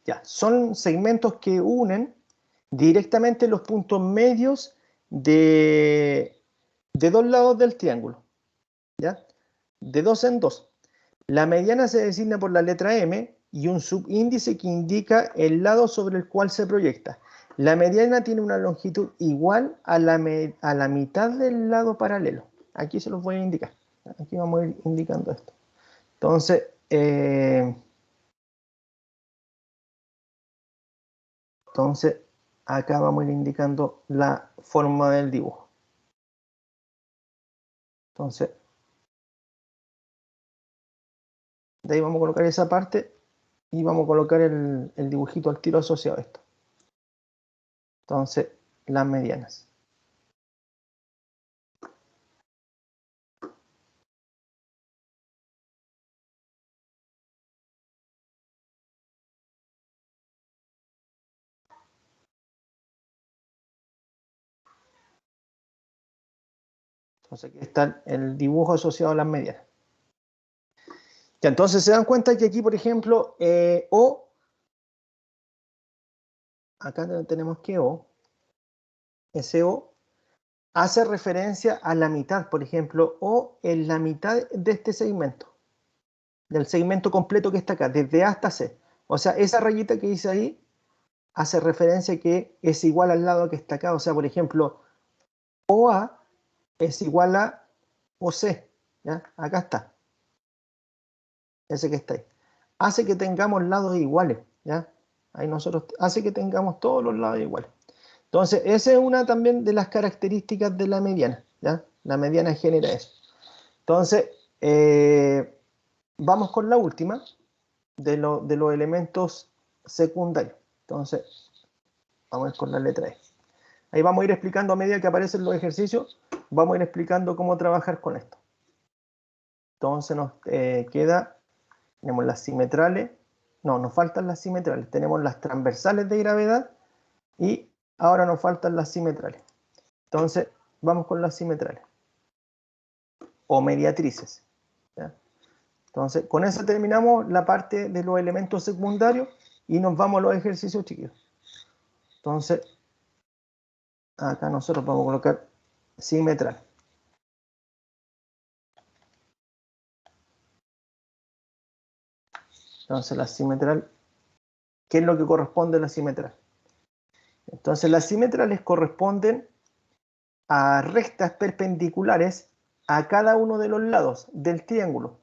Ya, son segmentos que unen directamente los puntos medios de dos lados del triángulo, ¿ya? De dos en dos. La mediana se designa por la letra M y un subíndice que indica el lado sobre el cual se proyecta. La mediana tiene una longitud igual a la mitad del lado paralelo. Aquí se los voy a indicar. Aquí vamos a ir indicando esto. Entonces, acá vamos a ir indicando la forma del dibujo. Entonces, de ahí vamos a colocar esa parte y vamos a colocar el dibujito al tiro asociado a esto. Entonces, las medianas. Entonces aquí está el dibujo asociado a las medianas. Ya, entonces se dan cuenta que aquí, por ejemplo, O, acá tenemos que O, ese O, hace referencia a la mitad, por ejemplo, O en la mitad de este segmento, del segmento completo que está acá, desde A hasta C. O sea, esa rayita que dice ahí hace referencia que es igual al lado que está acá. O sea, por ejemplo, OA es igual a OC, ¿ya? Acá está, ese que está ahí. Hace que tengamos lados iguales, ¿ya? Ahí nosotros hace que tengamos todos los lados iguales. Entonces, esa es una también de las características de la mediana, ¿ya? La mediana genera eso. Entonces, vamos con la última de los elementos secundarios. Entonces, vamos a ir con la letra E. Ahí vamos a ir explicando a medida que aparecen los ejercicios, vamos a ir explicando cómo trabajar con esto. Entonces nos queda, tenemos las simetrales, No, nos faltan las simetrales. Tenemos las transversales de gravedad y ahora nos faltan las simetrales. Entonces, vamos con las simetrales. O mediatrices. ¿Ya? Entonces, con eso terminamos la parte de los elementos secundarios y nos vamos a los ejercicios chiquitos. Entonces, acá nosotros vamos a colocar simetral. Entonces, la simetral, ¿qué es lo que corresponde a la simetral? Entonces, las simetrales corresponden a rectas perpendiculares a cada uno de los lados del triángulo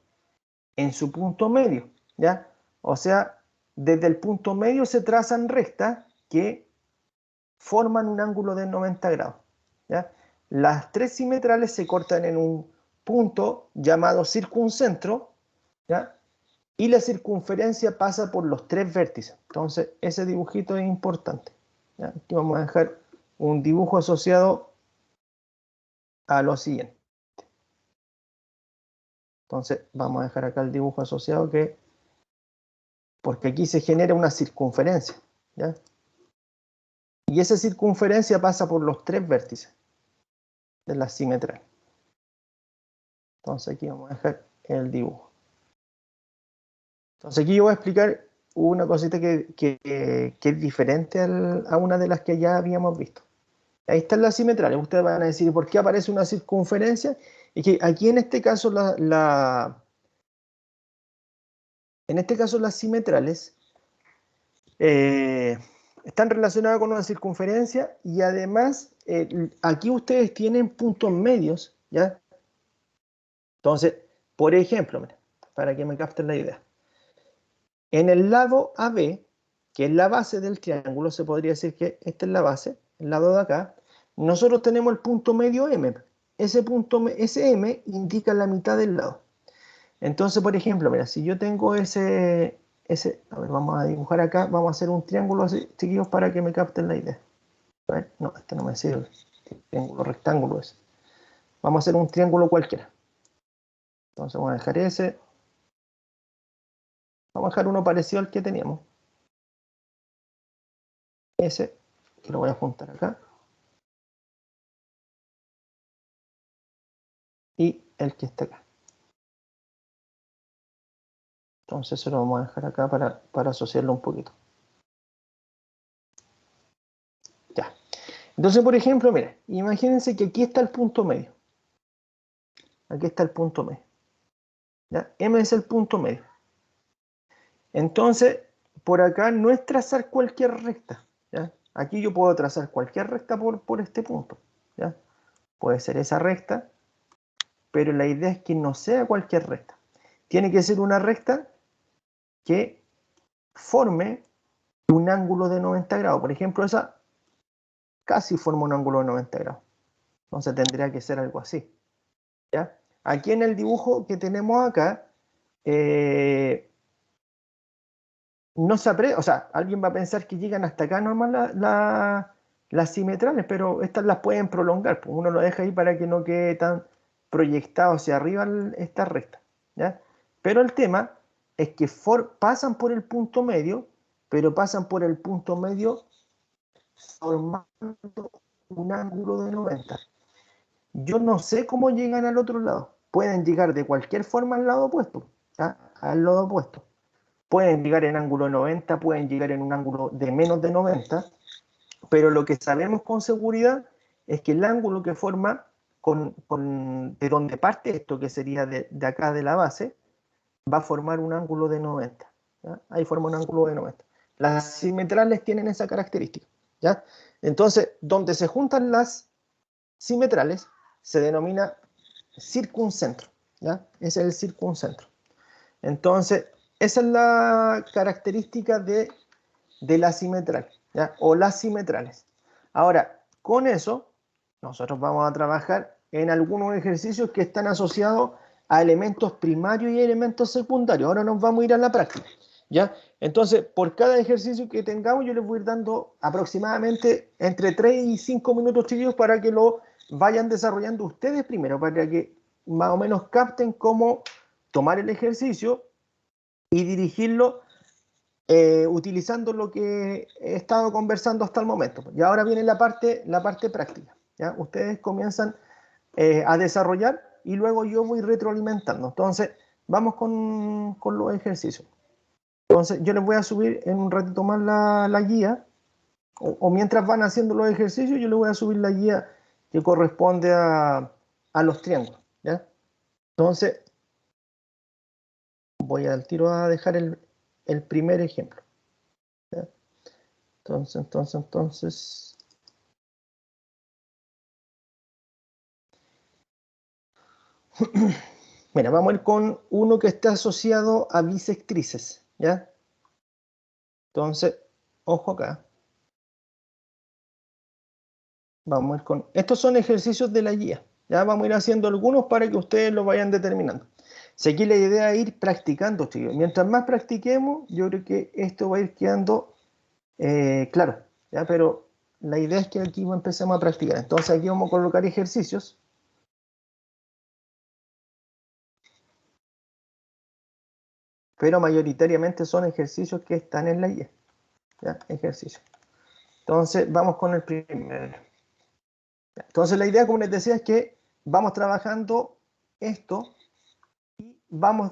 en su punto medio, ¿ya? O sea, desde el punto medio se trazan rectas que forman un ángulo de 90 grados, ¿ya? Las tres simetrales se cortan en un punto llamado circuncentro, ¿ya? Y la circunferencia pasa por los tres vértices. Entonces, ese dibujito es importante, ¿ya? Aquí vamos a dejar un dibujo asociado a lo siguiente. Entonces, vamos a dejar acá el dibujo asociado porque aquí se genera una circunferencia, ¿ya? Y esa circunferencia pasa por los tres vértices de la simetral. Entonces, aquí vamos a dejar el dibujo. Entonces, aquí yo voy a explicar una cosita que es diferente a una de las que ya habíamos visto. Ahí están las simetrales. Ustedes van a decir, ¿por qué aparece una circunferencia? Y que aquí en este caso las simetrales están relacionadas con una circunferencia y además aquí ustedes tienen puntos medios, ¿ya? Entonces, por ejemplo, mira, para que me capten la idea. En el lado AB, que es la base del triángulo, se podría decir que esta es la base, el lado de acá, nosotros tenemos el punto medio M. Ese M indica la mitad del lado. Entonces, por ejemplo, mira, si yo tengo a ver, vamos a dibujar acá, vamos a hacer un triángulo así, chiquillos, para que me capten la idea. A ver, no, este no me sirve, triángulo, rectángulo ese. Vamos a hacer un triángulo cualquiera. Entonces vamos a dejar ese. Vamos a dejar uno parecido al que teníamos. Ese, que lo voy a juntar acá. Y el que está acá. Entonces eso lo vamos a dejar acá para asociarlo un poquito. Ya. Entonces, por ejemplo, mira, imagínense que aquí está el punto medio. Aquí está el punto medio. ¿Ya? M es el punto medio. Entonces, por acá no es trazar cualquier recta, ¿ya? Aquí yo puedo trazar cualquier recta por este punto, ¿ya? Puede ser esa recta, pero la idea es que no sea cualquier recta. Tiene que ser una recta que forme un ángulo de 90 grados. Por ejemplo, esa casi forma un ángulo de 90 grados. Entonces tendría que ser algo así, ¿ya? Aquí en el dibujo que tenemos acá, no se aprecia, o sea, alguien va a pensar que llegan hasta acá normal las simetrales, pero estas las pueden prolongar, pues uno lo deja ahí para que no quede tan proyectado hacia arriba esta recta, ¿ya? Pero el tema es que pasan por el punto medio, pero pasan por el punto medio formando un ángulo de 90. Yo no sé cómo llegan al otro lado. Pueden llegar de cualquier forma al lado opuesto, ¿ya? Al lado opuesto. Pueden llegar en ángulo 90, pueden llegar en un ángulo de menos de 90, pero lo que sabemos con seguridad es que el ángulo que forma de donde parte esto, que sería de acá de la base, va a formar un ángulo de 90. ¿Ya? Ahí forma un ángulo de 90. Las simetrales tienen esa característica, ¿ya? Entonces, donde se juntan las simetrales, se denomina circuncentro, ¿ya? Ese es el circuncentro. Entonces, esa es la característica de la simetral, ¿ya? O las simetrales. Ahora, con eso, nosotros vamos a trabajar en algunos ejercicios que están asociados a elementos primarios y elementos secundarios. Ahora nos vamos a ir a la práctica, ¿ya? Entonces, por cada ejercicio que tengamos, yo les voy a ir dando aproximadamente entre 3 y 5 minutos, chicos, para que lo vayan desarrollando ustedes primero, para que más o menos capten cómo tomar el ejercicio y dirigirlo utilizando lo que he estado conversando hasta el momento. Y ahora viene la parte práctica. ¿Ya? Ustedes comienzan a desarrollar y luego yo voy retroalimentando. Entonces, vamos con los ejercicios. Entonces, yo les voy a subir en un ratito más la guía, o mientras van haciendo los ejercicios, yo les voy a subir la guía que corresponde a los triángulos. ¿Ya? Entonces, voy al tiro a dejar el primer ejemplo. ¿Ya? Entonces. Mira, vamos a ir con uno que está asociado a bisectrices, ¿ya? Entonces, ojo acá. Vamos a ir con... Estos son ejercicios de la guía, ¿ya? Vamos a ir haciendo algunos para que ustedes lo vayan determinando. Si aquí la idea es ir practicando, chicos. Mientras más practiquemos, yo creo que esto va a ir quedando claro, ¿ya? Pero la idea es que aquí empecemos a practicar. Entonces aquí vamos a colocar ejercicios. Pero mayoritariamente son ejercicios que están en la guía, ¿ya? Ejercicios. Entonces, vamos con el primero. Entonces, la idea, como les decía, es que vamos trabajando esto y vamos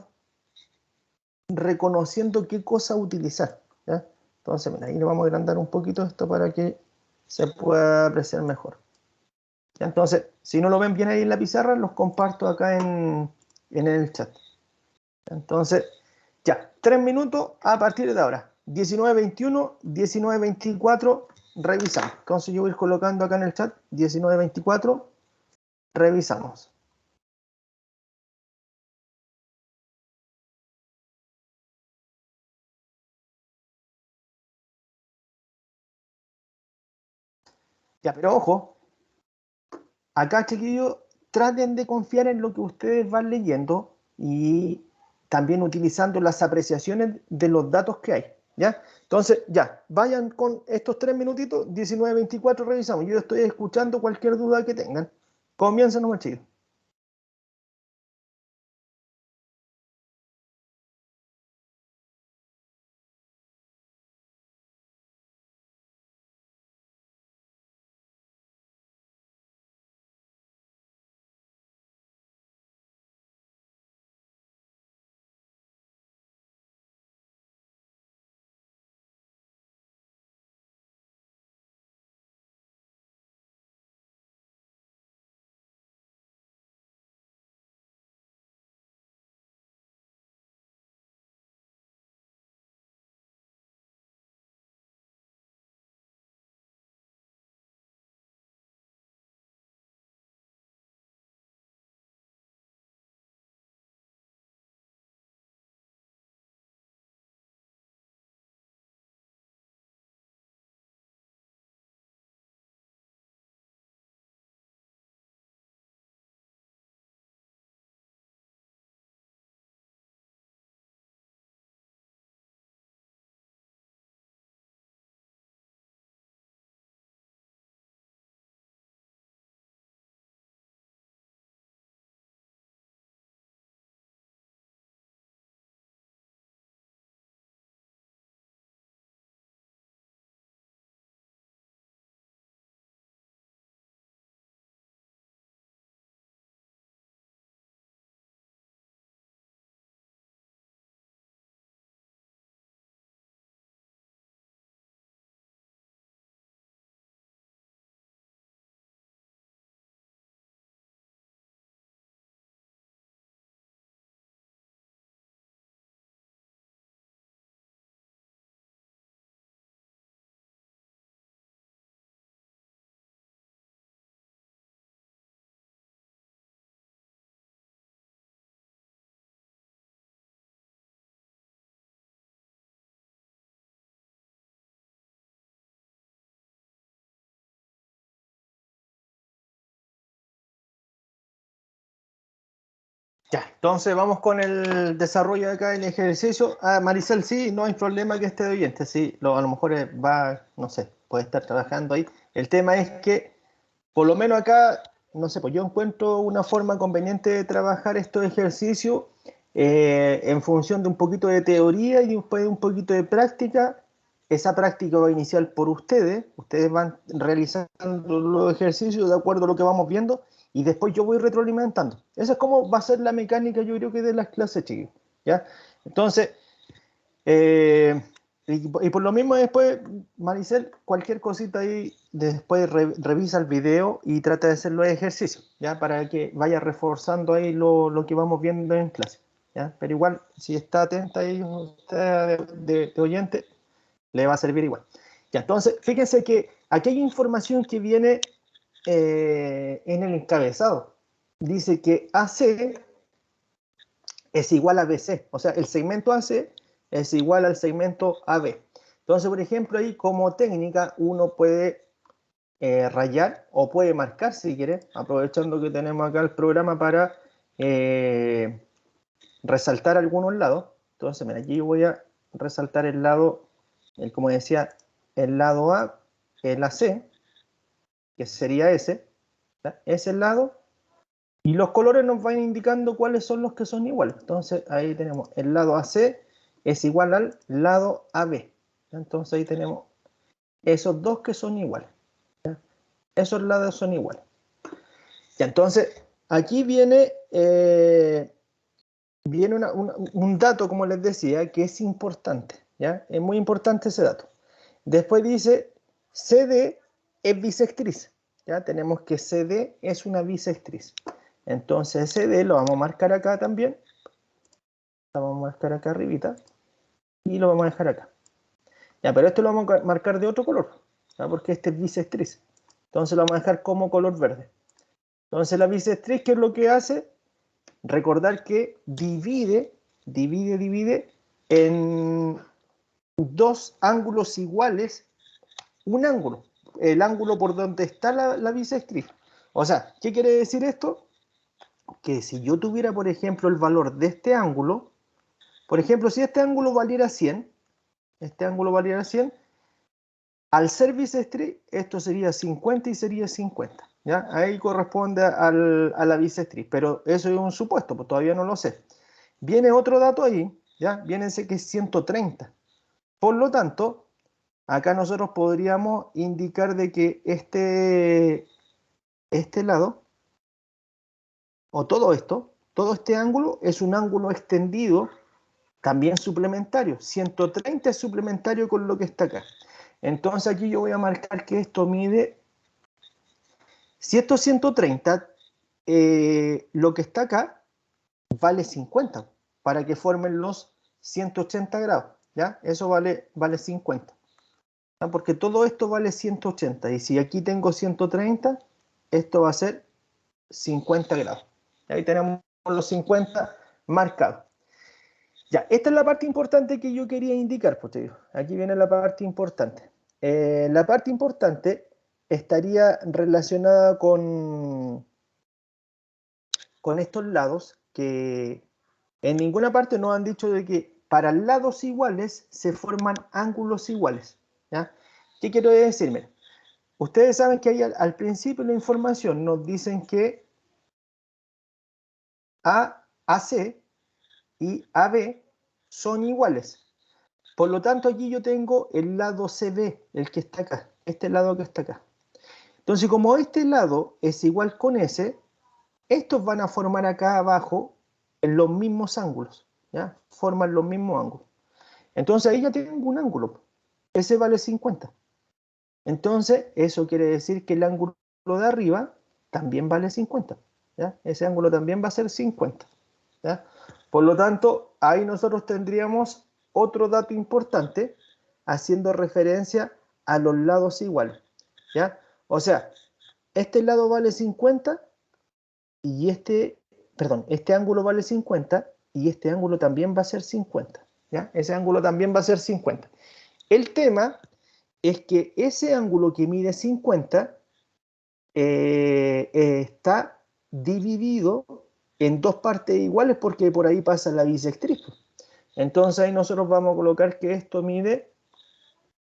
reconociendo qué cosa utilizar, ¿ya? Entonces, mira, ahí le vamos a agrandar un poquito esto para que se pueda apreciar mejor. ¿Ya? Entonces, si no lo ven bien ahí en la pizarra, los comparto acá en el chat. Entonces, ya, 3 minutos a partir de ahora. 19:21, 19:24, revisamos. Entonces yo voy a ir colocando acá en el chat 19:24, revisamos. Ya, pero ojo, acá chiquillos, traten de confiar en lo que ustedes van leyendo y también utilizando las apreciaciones de los datos que hay, ¿ya? Entonces, ya, vayan con estos 3 minutitos, 19:24 revisamos. Yo estoy escuchando cualquier duda que tengan. Comiencen nomás, chicos. Ya, entonces vamos con el desarrollo de acá del ejercicio. Ah, Maricel, sí, no hay problema que esté de oyente, sí, a lo mejor va, no sé, puede estar trabajando ahí. El tema es que, por lo menos acá, no sé, pues yo encuentro una forma conveniente de trabajar estos ejercicios en función de un poquito de teoría y después de un poquito de práctica. Esa práctica va a iniciar por ustedes. Ustedes van realizando los ejercicios de acuerdo a lo que vamos viendo y después yo voy retroalimentando. Esa es como va a ser la mecánica, yo creo que de las clases, chicos. ¿Ya? Entonces, y por lo mismo después, Maricel, cualquier cosita ahí, después revisa el video y trata de hacer los ejercicios, ¿ya? Para que vaya reforzando ahí lo que vamos viendo en clase, ¿ya? Pero igual, si está atenta ahí, usted de oyente, le va a servir igual. Ya, entonces, fíjense que aquí hay información que viene en el encabezado. Dice que AC es igual a BC, o sea, el segmento AC es igual al segmento AB. Entonces, por ejemplo, ahí como técnica uno puede rayar o puede marcar si quiere, aprovechando que tenemos acá el programa para resaltar algunos lados. Entonces, mira, aquí voy a resaltar el lado, como decía, el lado A, el AC, que sería ese, ¿ya? Ese lado. Y los colores nos van indicando cuáles son los que son iguales. Entonces ahí tenemos el lado AC es igual al lado AB. Entonces ahí tenemos esos dos que son iguales. ¿Ya? Esos lados son iguales. Ya, entonces aquí viene, un dato, como les decía, que es importante. ¿Ya? Es muy importante ese dato. Después dice CD es bisectriz. ¿Ya? Tenemos que CD es una bisectriz. Entonces CD lo vamos a marcar acá también. Lo vamos a marcar acá arribita. Y lo vamos a dejar acá. Ya, pero esto lo vamos a marcar de otro color. ¿Ya? Porque este es bisectriz. Entonces lo vamos a dejar como color verde. Entonces la bisectriz, ¿qué es lo que hace? Recordar que divide en dos ángulos iguales un ángulo. El ángulo por donde está la bisectriz. O sea, ¿qué quiere decir esto? Que si yo tuviera, por ejemplo, el valor de este ángulo, por ejemplo, si este ángulo valiera 100, al ser bisectriz, esto sería 50 y sería 50. ¿Ya? Ahí corresponde a la bisectriz, pero eso es un supuesto, pues todavía no lo sé. Viene otro dato ahí, ¿ya? Viene ese que es 130. Por lo tanto, acá nosotros podríamos indicar de que este lado, o todo esto, todo este ángulo es un ángulo extendido también suplementario. 130 es suplementario con lo que está acá. Entonces aquí yo voy a marcar que esto mide, si esto es 130, lo que está acá vale 50 para que formen los 180 grados. ¿Ya? Eso vale 50. ¿Ya? Porque todo esto vale 180. Y si aquí tengo 130, esto va a ser 50 grados. Y ahí tenemos los 50 marcados. Ya, esta es la parte importante que yo quería indicar, pues te digo. Aquí viene la parte importante. La parte importante estaría relacionada con estos lados que en ninguna parte nos han dicho de que para lados iguales se forman ángulos iguales. ¿Ya? ¿Qué quiero decir? Mira, ustedes saben que ahí al principio de la información nos dicen que AC y AB son iguales. Por lo tanto, aquí yo tengo el lado CB, el que está acá, este lado que está acá. Entonces, como este lado es igual con ese, estos van a formar acá abajo en los mismos ángulos, ¿ya? Forman los mismos ángulos. Entonces, ahí ya tengo un ángulo. Ese vale 50. Entonces, eso quiere decir que el ángulo de arriba también vale 50. ¿Ya? Ese ángulo también va a ser 50. ¿Ya? Por lo tanto, ahí nosotros tendríamos otro dato importante haciendo referencia a los lados iguales. ¿Ya? O sea, este lado vale 50 y este ángulo vale 50 y este ángulo también va a ser 50. ¿Ya? Ese ángulo también va a ser 50. El tema es que ese ángulo que mide 50 está dividido en dos partes iguales porque por ahí pasa la bisectriz. Entonces ahí nosotros vamos a colocar que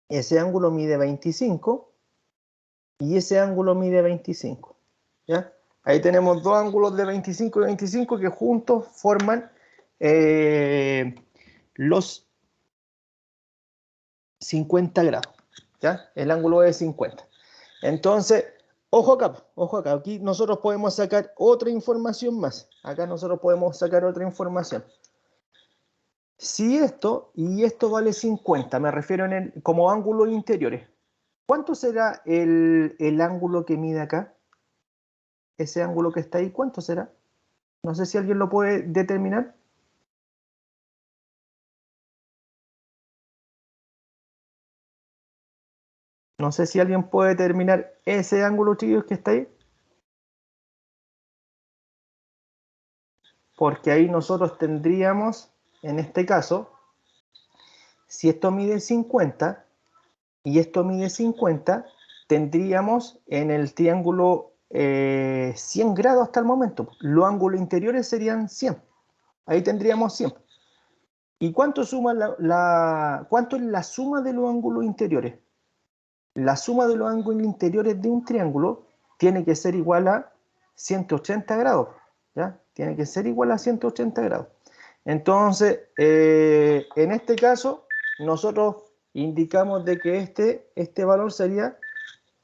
ese ángulo mide 25 y ese ángulo mide 25. ¿Ya? Ahí tenemos dos ángulos de 25 y 25 que juntos forman los 50 grados, ¿ya? El ángulo es 50. Entonces, ojo acá, aquí nosotros podemos sacar otra información más. Acá nosotros podemos sacar otra información. Si esto y esto vale 50, me refiero como ángulos interiores, ¿cuánto será el ángulo que mide acá? Ese ángulo que está ahí, ¿cuánto será? No sé si alguien lo puede determinar. No sé si alguien puede determinar ese ángulo, chicos, que está ahí. Porque ahí nosotros tendríamos, en este caso, si esto mide 50 y esto mide 50, tendríamos en el triángulo 100 grados hasta el momento. Los ángulos interiores serían 100. Ahí tendríamos 100. ¿Y cuánto suma cuánto es la suma de los ángulos interiores? La suma de los ángulos interiores de un triángulo tiene que ser igual a 180 grados, ¿ya? Tiene que ser igual a 180 grados. Entonces, en este caso, nosotros indicamos de que este valor sería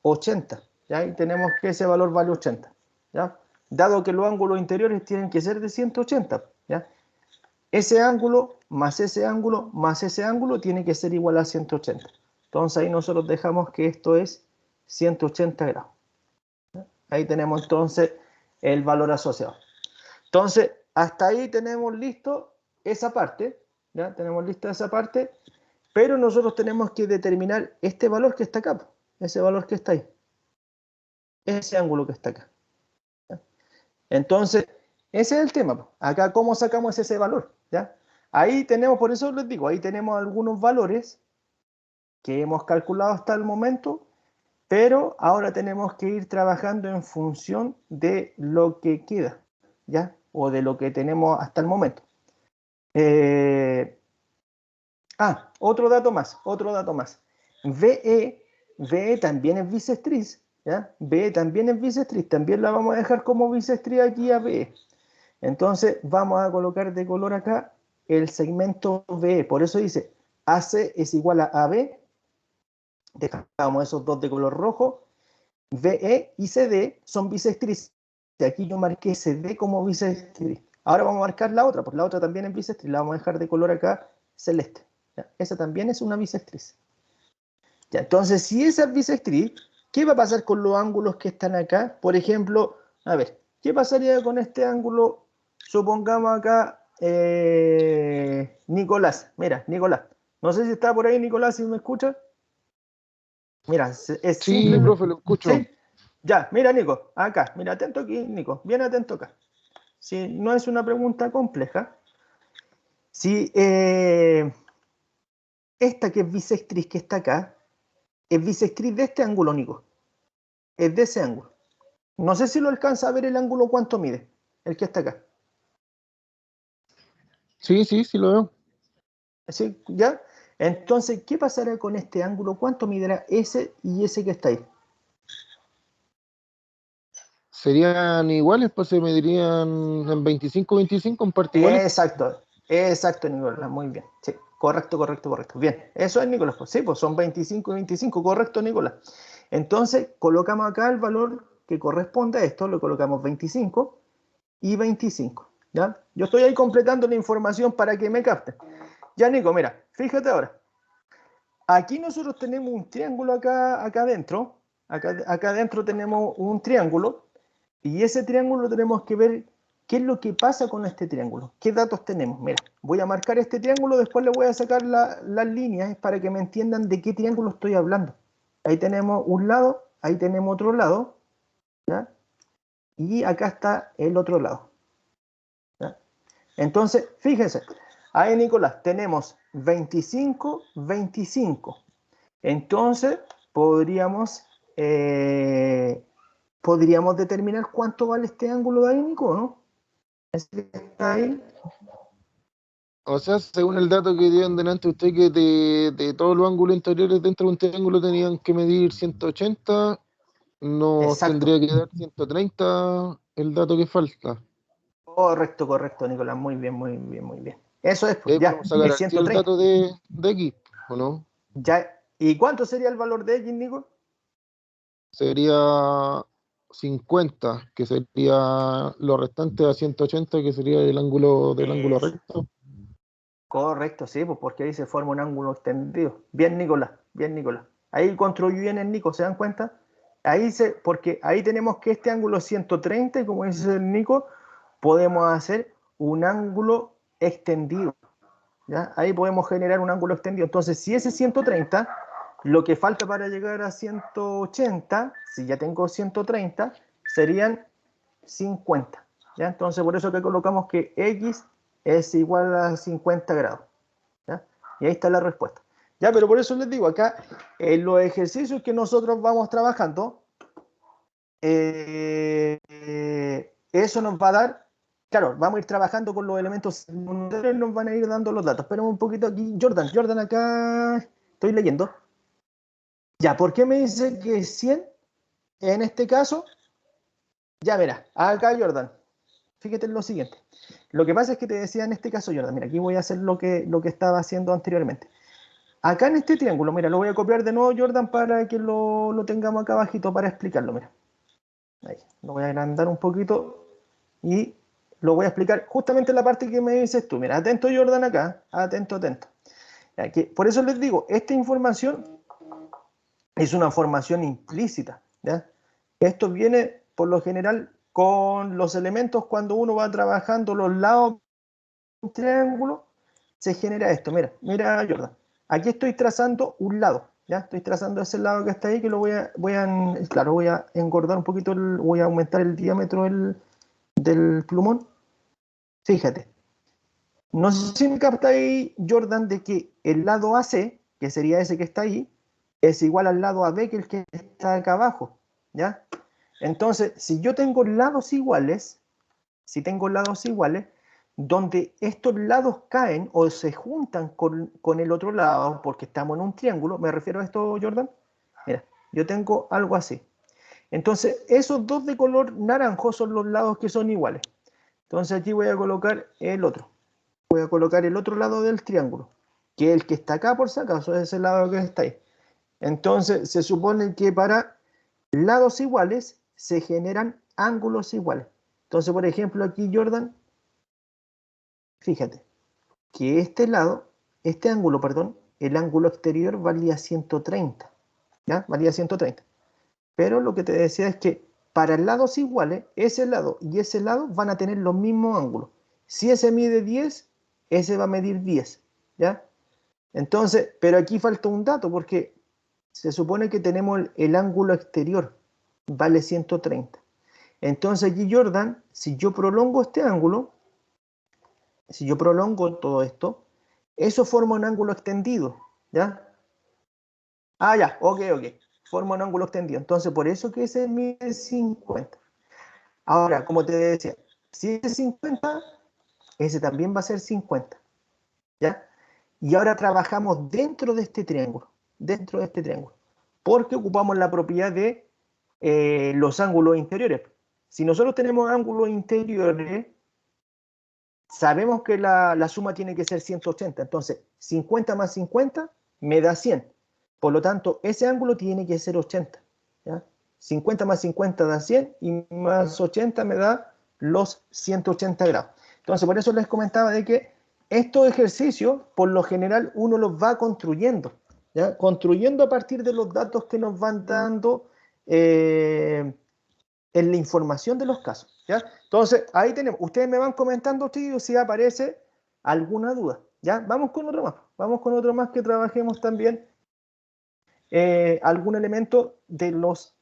80, ¿ya? Y tenemos que ese valor vale 80, ¿ya? Dado que los ángulos interiores tienen que ser de 180, ¿ya? Ese ángulo más ese ángulo más ese ángulo tiene que ser igual a 180. Entonces ahí nosotros dejamos que esto es 180 grados. Ahí tenemos entonces el valor asociado. Entonces, hasta ahí tenemos listo esa parte, ¿ya? Tenemos lista esa parte, pero nosotros tenemos que determinar este valor que está acá, ese valor que está ahí, ese ángulo que está acá, ¿ya? Entonces, ese es el tema. Acá, ¿cómo sacamos ese valor? ¿Ya? Ahí tenemos, por eso les digo, ahí tenemos algunos valores que hemos calculado hasta el momento, pero ahora tenemos que ir trabajando en función de lo que queda, ¿ya? O de lo que tenemos hasta el momento. Otro dato más. VE también es bisectriz, ¿ya? VE también es bisectriz, también la vamos a dejar como bisectriz aquí a VE. Entonces vamos a colocar de color acá el segmento VE, por eso dice AC es igual a AB, dejamos esos dos de color rojo, VE y CD son bisectrices. Aquí yo marqué CD como bisectriz. Ahora vamos a marcar la otra, porque la otra también es bisectriz, la vamos a dejar de color acá celeste. ¿Ya? Esa también es una bisectriz. ¿Ya? Entonces, si esa es bisectriz, ¿qué va a pasar con los ángulos que están acá? Por ejemplo, a ver, ¿qué pasaría con este ángulo? Supongamos acá Nicolás. Mira, Nicolás. No sé si está por ahí, Nicolás, si me escucha. Mira, es Sí, simple. profe, lo escucho. ¿Sí? Ya, mira, Nico, acá, mira, atento aquí, Nico, bien atento acá. Si no es una pregunta compleja. Si esta que es bisectriz que está acá, es bisectriz de este ángulo, Nico. Es de ese ángulo. No sé si lo alcanza a ver el ángulo cuánto mide, el que está acá. Sí, lo veo. ¿Sí? ¿Ya? Entonces, ¿qué pasará con este ángulo? ¿Cuánto miderá ese y ese que está ahí? Serían iguales, pues se medirían en 25 en parte iguales. Exacto, Nicolás, muy bien. Sí, correcto. Bien, eso es, Nicolás. Pues sí, pues son 25 y 25, correcto, Nicolás. Entonces, colocamos acá el valor que corresponde a esto, lo colocamos 25 y 25, ¿ya? Yo estoy ahí completando la información para que me capten. Ya, Nico, mira, fíjate ahora. Aquí nosotros tenemos un triángulo acá adentro. Acá adentro tenemos un triángulo. Y ese triángulo tenemos que ver qué es lo que pasa con este triángulo. ¿Qué datos tenemos? Mira, voy a marcar este triángulo, después le voy a sacar las líneas para que me entiendan de qué triángulo estoy hablando. Ahí tenemos un lado, ahí tenemos otro lado, ¿ya? Y acá está el otro lado, ¿ya? Entonces, fíjense, ahí, Nicolás, tenemos 25, 25. Entonces, podríamos determinar cuánto vale este ángulo de ahí, Nico, ¿no? Ese que está ahí. O sea, según el dato que dieron delante usted, que de todos los ángulos interiores dentro de un triángulo tenían que medir 180, nos Exacto. tendría que dar 130 el dato que falta. Correcto, correcto, Nicolás. Muy bien, muy bien, muy bien. Eso es, Y pues, ahí ya, podemos sacar es al tiro el 130. dato de X, ¿o no? Ya. ¿Y cuánto sería el valor de X, Nico? Sería 50, que sería lo restante a 180, que sería el ángulo del ángulo Es recto. correcto, sí, pues porque ahí se forma un ángulo extendido. Bien, Nicolás, bien, Nicolás. Ahí construyó bien el Nico, ¿se dan cuenta? Porque ahí tenemos que este ángulo es 130 y como dice el Nico, podemos hacer un ángulo extendido. ¿Ya? Ahí podemos generar un ángulo extendido. Entonces, si ese es 130, lo que falta para llegar a 180, si ya tengo 130, serían 50. ¿Ya? Entonces, por eso que colocamos que X es igual a 50 grados. ¿Ya? Y ahí está la respuesta. Ya, pero por eso les digo, acá en los ejercicios que nosotros vamos trabajando, eso nos va a dar, claro, vamos a ir trabajando con los elementos secundarios, nos van a ir dando los datos. Esperemos un poquito aquí, Jordan, acá estoy leyendo. Ya, ¿por qué me dice que 100 en este caso? Ya verá, acá Jordan, fíjate en lo siguiente. Lo que pasa es que te decía en este caso, Jordan, mira, aquí voy a hacer lo que estaba haciendo anteriormente. Acá en este triángulo, mira, lo voy a copiar de nuevo, Jordan, para que lo tengamos acá abajito para explicarlo, mira. Ahí, lo voy a agrandar un poquito y lo voy a explicar justamente en la parte que me dices tú. Mira, atento Jordan acá, atento, atento. Aquí, por eso les digo, esta información es una formación implícita. ¿Ya? Esto viene por lo general con los elementos cuando uno va trabajando los lados de un triángulo, se genera esto. Mira Jordan, aquí estoy trazando un lado. ¿Ya? Estoy trazando ese lado que está ahí, que lo voy a engordar un poquito, voy a aumentar el diámetro del plumón. Fíjate, no sé si me capta ahí, Jordan, de que el lado AC, que sería ese que está ahí, es igual al lado AB, que el que está acá abajo, ¿ya? Entonces, si yo tengo lados iguales, donde estos lados caen o se juntan con el otro lado, porque estamos en un triángulo, me refiero a esto, Jordan, mira, yo tengo algo así. Entonces, esos dos de color naranjo son los lados que son iguales. Entonces aquí voy a colocar el otro. Voy a colocar el otro lado del triángulo, que es el que está acá por si acaso, es el lado que está ahí. Entonces se supone que para lados iguales se generan ángulos iguales. Entonces, por ejemplo, aquí Jordan, fíjate que este ángulo, perdón, el ángulo exterior valía 130, ¿ya? Valía 130. Pero lo que te decía es que para lados iguales, ese lado y ese lado van a tener los mismos ángulos. Si ese mide 10, ese va a medir 10, ¿ya? Entonces, pero aquí falta un dato porque se supone que tenemos el ángulo exterior, vale 130. Entonces aquí Jordan, si yo prolongo este ángulo, si yo prolongo todo esto, eso forma un ángulo extendido, ¿ya? Ah, ya, ok. Forma un ángulo extendido. Entonces, por eso que ese mide 50. Ahora, como te decía, si ese es 50, ese también va a ser 50, ¿ya? Y ahora trabajamos dentro de este triángulo, porque ocupamos la propiedad de los ángulos interiores. Si nosotros tenemos ángulos interiores, sabemos que la suma tiene que ser 180. Entonces, 50 más 50 me da 100. Por lo tanto, ese ángulo tiene que ser 80. ¿Ya? 50 más 50 da 100 y más 80 me da los 180 grados. Entonces, por eso les comentaba de que estos ejercicios, por lo general, uno los va construyendo. ¿Ya? Construyendo a partir de los datos que nos van dando en la información de los casos. ¿Ya? Entonces, ahí tenemos. Ustedes me van comentando, chicos, si aparece alguna duda. ¿Ya? Vamos con otro más. Vamos con otro más que trabajemos también algún elemento de los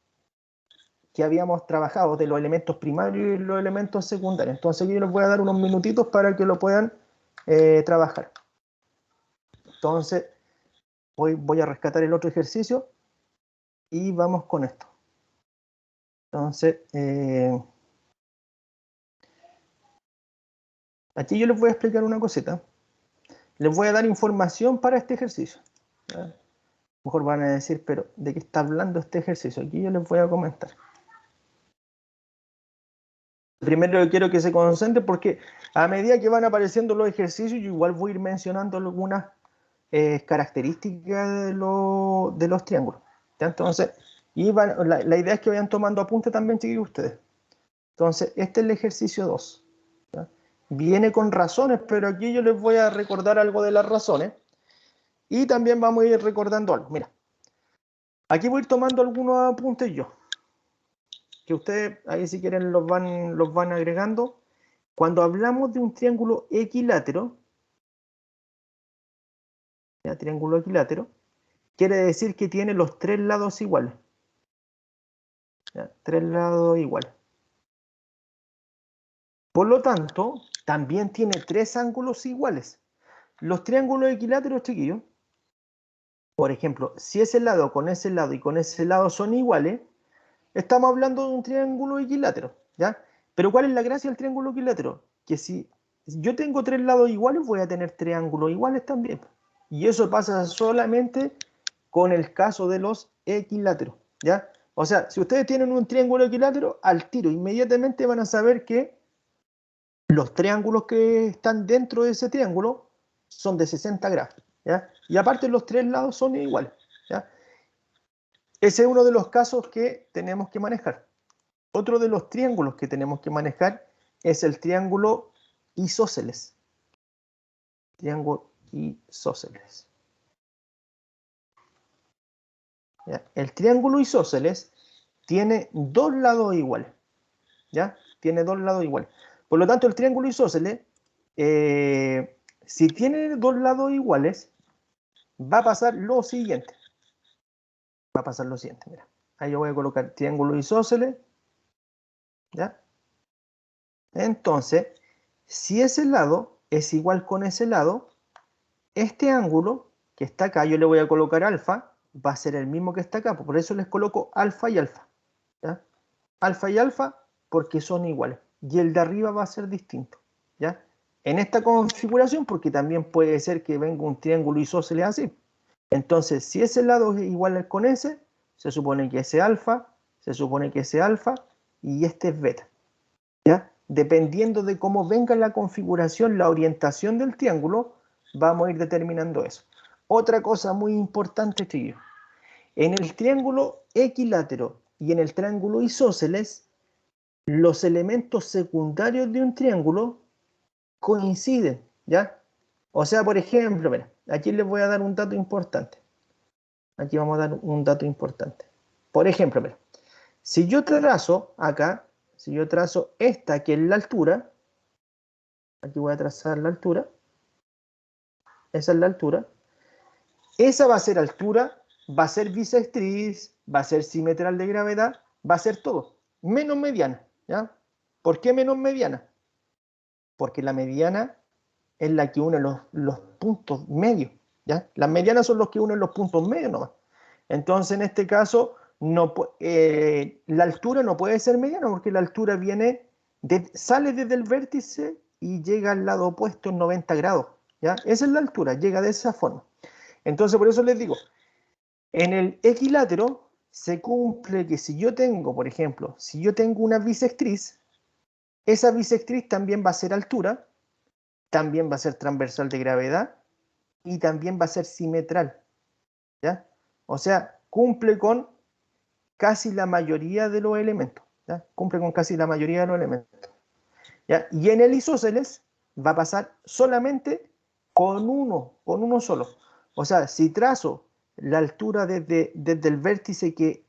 que habíamos trabajado, de los elementos primarios y los elementos secundarios. Entonces, yo les voy a dar unos minutitos para que lo puedan trabajar. Entonces, voy a rescatar el otro ejercicio y vamos con esto. Entonces, aquí yo les voy a explicar una cosita. Les voy a dar información para este ejercicio. ¿Ya? Mejor van a decir, pero ¿de qué está hablando este ejercicio? Aquí yo les voy a comentar. primero quiero que se concentren porque a medida que van apareciendo los ejercicios, yo igual voy a ir mencionando algunas características de los triángulos. ¿Ya? Entonces, la idea es que vayan tomando apunte también, chiquillos, ustedes. Entonces, este es el ejercicio 2. ¿Ya? Viene con razones, pero aquí yo les voy a recordar algo de las razones. Y también vamos a ir recordando algo. Mira, aquí voy a ir tomando algunos apuntes yo. Que ustedes ahí si quieren los van agregando. Cuando hablamos de un triángulo equilátero, ¿ya? Triángulo equilátero, quiere decir que tiene los tres lados iguales. ¿Ya? Tres lados iguales. Por lo tanto, también tiene tres ángulos iguales. Los triángulos equiláteros, chiquillos, por ejemplo, si ese lado con ese lado y con ese lado son iguales, estamos hablando de un triángulo equilátero, ¿ya? Pero ¿cuál es la gracia del triángulo equilátero? Que si yo tengo tres lados iguales, voy a tener tres ángulos iguales también. Y eso pasa solamente con el caso de los equiláteros, ¿ya? O sea, si ustedes tienen un triángulo equilátero, al tiro, inmediatamente van a saber que los triángulos que están dentro de ese triángulo son de 60 grados, ¿ya? Y aparte los tres lados son iguales, ¿ya? Ese es uno de los casos que tenemos que manejar. Otro de los triángulos que tenemos que manejar es el triángulo isósceles. Triángulo isósceles. ¿Ya? El triángulo isósceles tiene dos lados iguales. ¿Ya? Tiene dos lados iguales. Por lo tanto, el triángulo isósceles, si tiene dos lados iguales, va a pasar lo siguiente. Va a pasar lo siguiente, mira. Ahí yo voy a colocar triángulo isósceles. ¿Ya? Entonces, si ese lado es igual con ese lado, este ángulo que está acá, yo le voy a colocar alfa, va a ser el mismo que está acá. Por eso les coloco alfa y alfa. ¿Ya? Alfa y alfa porque son iguales. Y el de arriba va a ser distinto. ¿Ya? En esta configuración, porque también puede ser que venga un triángulo isósceles así. Entonces, si ese lado es igual con ese, se supone que ese alfa, se supone que ese alfa, y este es beta. ¿Ya? Dependiendo de cómo venga la configuración, la orientación del triángulo, vamos a ir determinando eso. Otra cosa muy importante, chiquillos. En el triángulo equilátero y en el triángulo isósceles, los elementos secundarios de un triángulo coinciden, ¿ya? O sea, por ejemplo, mira, aquí les voy a dar un dato importante. Aquí vamos a dar un dato importante. Por ejemplo, mira, si yo trazo acá, si yo trazo esta que es la altura, aquí voy a trazar la altura, esa es la altura, esa va a ser altura, va a ser bisectriz, va a ser simetral de gravedad, va a ser todo, menos mediana, ¿ya? ¿Por qué menos mediana? Porque la mediana es la que une los puntos medios, ¿ya? Las medianas son los que unen los puntos medios nomás. Entonces, en este caso, la altura no puede ser mediana porque la altura sale desde el vértice y llega al lado opuesto en 90 grados, ¿ya? Esa es la altura, llega de esa forma. Entonces, por eso les digo, en el equilátero se cumple que si yo tengo, por ejemplo, si yo tengo una bisectriz, esa bisectriz también va a ser altura, también va a ser transversal de gravedad y también va a ser simetral, ¿ya? O sea, cumple con casi la mayoría de los elementos, ¿ya? Cumple con casi la mayoría de los elementos, ¿ya? Y en el isósceles va a pasar solamente con uno solo. O sea, si trazo la altura desde el vértice que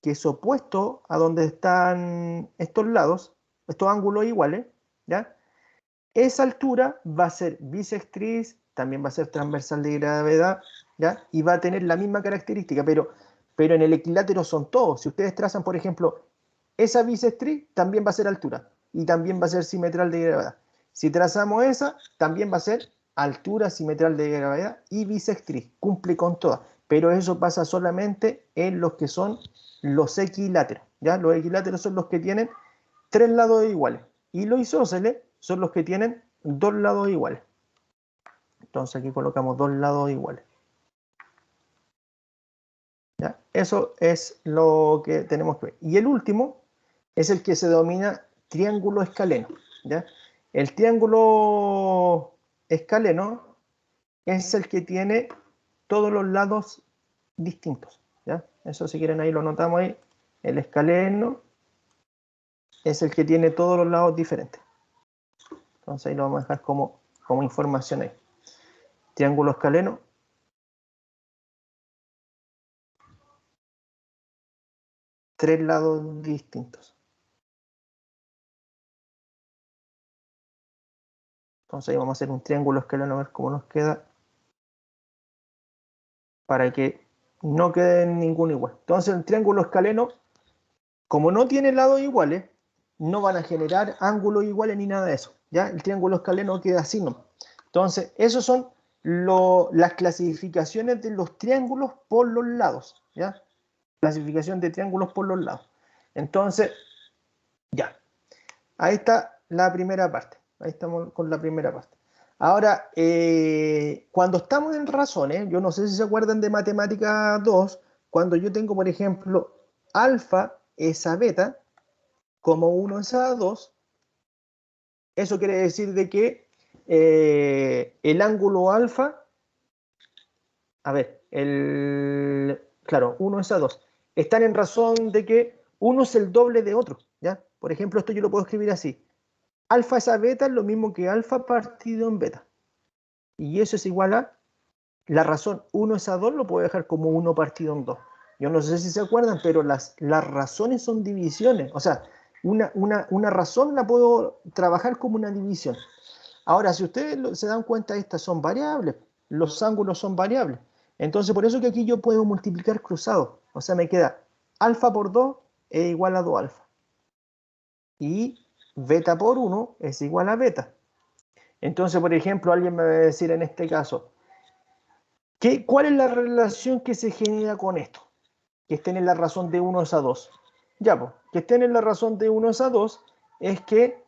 es opuesto a donde están estos lados, estos ángulos iguales, ¿ya? Esa altura va a ser bisectriz, también va a ser transversal de gravedad, ¿ya? Y va a tener la misma característica, pero en el equilátero son todos. Si ustedes trazan, por ejemplo, esa bisectriz, también va a ser altura y también va a ser simetral de gravedad. Si trazamos esa, también va a ser altura, simetral de gravedad y bisectriz. Cumple con todas, pero eso pasa solamente en los que son los equiláteros, ¿ya? Los equiláteros son los que tienen tres lados iguales y los isósceles son los que tienen dos lados iguales. Entonces aquí colocamos dos lados iguales. ¿Ya? Eso es lo que tenemos que ver. Y el último es el que se denomina triángulo escaleno, ¿ya? El triángulo escaleno es el que tiene todos los lados distintos, ¿ya? Eso si quieren ahí lo notamos ahí. El escaleno es el que tiene todos los lados diferentes. Entonces ahí lo vamos a dejar como información ahí. Triángulo escaleno. Tres lados distintos. Entonces ahí vamos a hacer un triángulo escaleno a ver cómo nos queda. Para que no quede ninguno igual. Entonces el triángulo escaleno, como no tiene lados iguales, no van a generar ángulos iguales ni nada de eso. ¿Ya? El triángulo escaleno queda así, ¿no? Entonces, esos son las clasificaciones de los triángulos por los lados. ¿Ya? Clasificación de triángulos por los lados. Entonces, ya. Ahí está la primera parte. Ahí estamos con la primera parte. Ahora, cuando estamos en razones, yo no sé si se acuerdan de matemática 2, cuando yo tengo, por ejemplo, alfa es a beta, como 1 es a 2, eso quiere decir de que el ángulo alfa, a ver, claro, 1 es a 2, están en razón de que uno es el doble de otro, ¿ya? Por ejemplo, esto yo lo puedo escribir así. Alfa es a beta es lo mismo que alfa partido en beta. Y eso es igual a la razón 1 es a 2, lo puedo dejar como 1 partido en 2. Yo no sé si se acuerdan, pero las razones son divisiones. O sea, una razón la puedo trabajar como una división. Ahora, si ustedes se dan cuenta, estas son variables. Los ángulos son variables. Entonces, por eso que aquí yo puedo multiplicar cruzados. O sea, me queda alfa por 2 es igual a 2 alfa. Y beta por 1 es igual a beta. Entonces, por ejemplo, alguien me va a decir en este caso, ¿cuál es la relación que se genera con esto? Que estén en la razón de 1 es a 2. Ya, pues, que estén en la razón de 1 es a 2 es que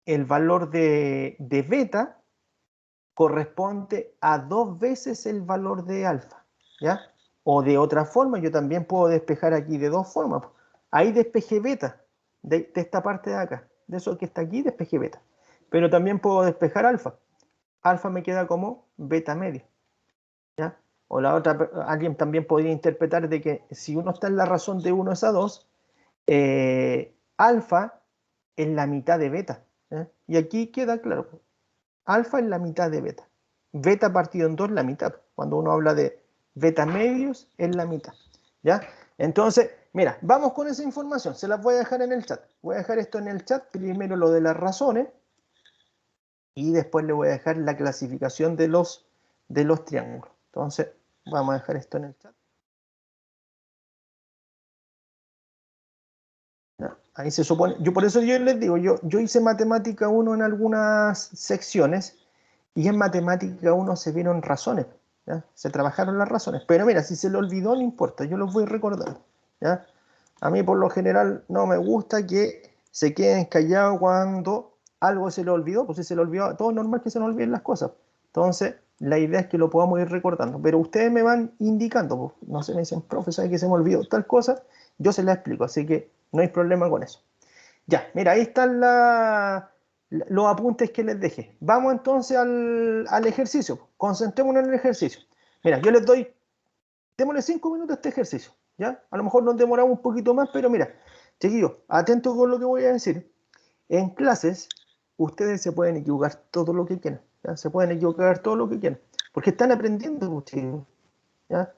el valor de beta corresponde a 2 veces el valor de alfa, ¿ya? O de otra forma, yo también puedo despejar aquí de dos formas. Ahí despejé beta, de esta parte de acá, de eso que está aquí, despejé beta. Pero también puedo despejar alfa. Alfa me queda como beta medio, ¿ya? O la otra, alguien también podría interpretar de que si uno está en la razón de 1 es a 2, alfa es la mitad de beta, ¿eh? Y aquí queda claro, alfa es la mitad de beta. Beta partido en 2 la mitad. Cuando uno habla de beta medios, es la mitad, ¿ya? Entonces, mira, vamos con esa información. Se las voy a dejar en el chat. Voy a dejar esto en el chat. Primero lo de las razones. Y después le voy a dejar la clasificación de los triángulos. Entonces, vamos a dejar esto en el chat. ¿Ya? Ahí se supone, yo por eso yo les digo, yo hice matemática 1 en algunas secciones y en matemática 1 se vieron razones, ¿ya? Se trabajaron las razones, pero mira, si se le olvidó no importa, yo los voy recordando, ¿ya? A mí por lo general no me gusta que se queden callados cuando algo se le olvidó, pues si se le olvidó, todo es normal que se nos olviden las cosas. Entonces, la idea es que lo podamos ir recordando, pero ustedes me van indicando, pues, no sé, me dicen, profe, ¿sabe que se me olvidó tal cosa? Yo se la explico, así que no hay problema con eso. Ya, mira, ahí están los apuntes que les dejé. Vamos entonces al ejercicio. Concentrémonos en el ejercicio. Mira, yo les doy, démosle 5 minutos a este ejercicio, ¿ya? A lo mejor nos demoramos un poquito más, pero mira, chiquillos, atentos con lo que voy a decir. En clases, ustedes se pueden equivocar todo lo que quieran, ¿ya? Se pueden equivocar todo lo que quieran, porque están aprendiendo, chicos, ¿ya?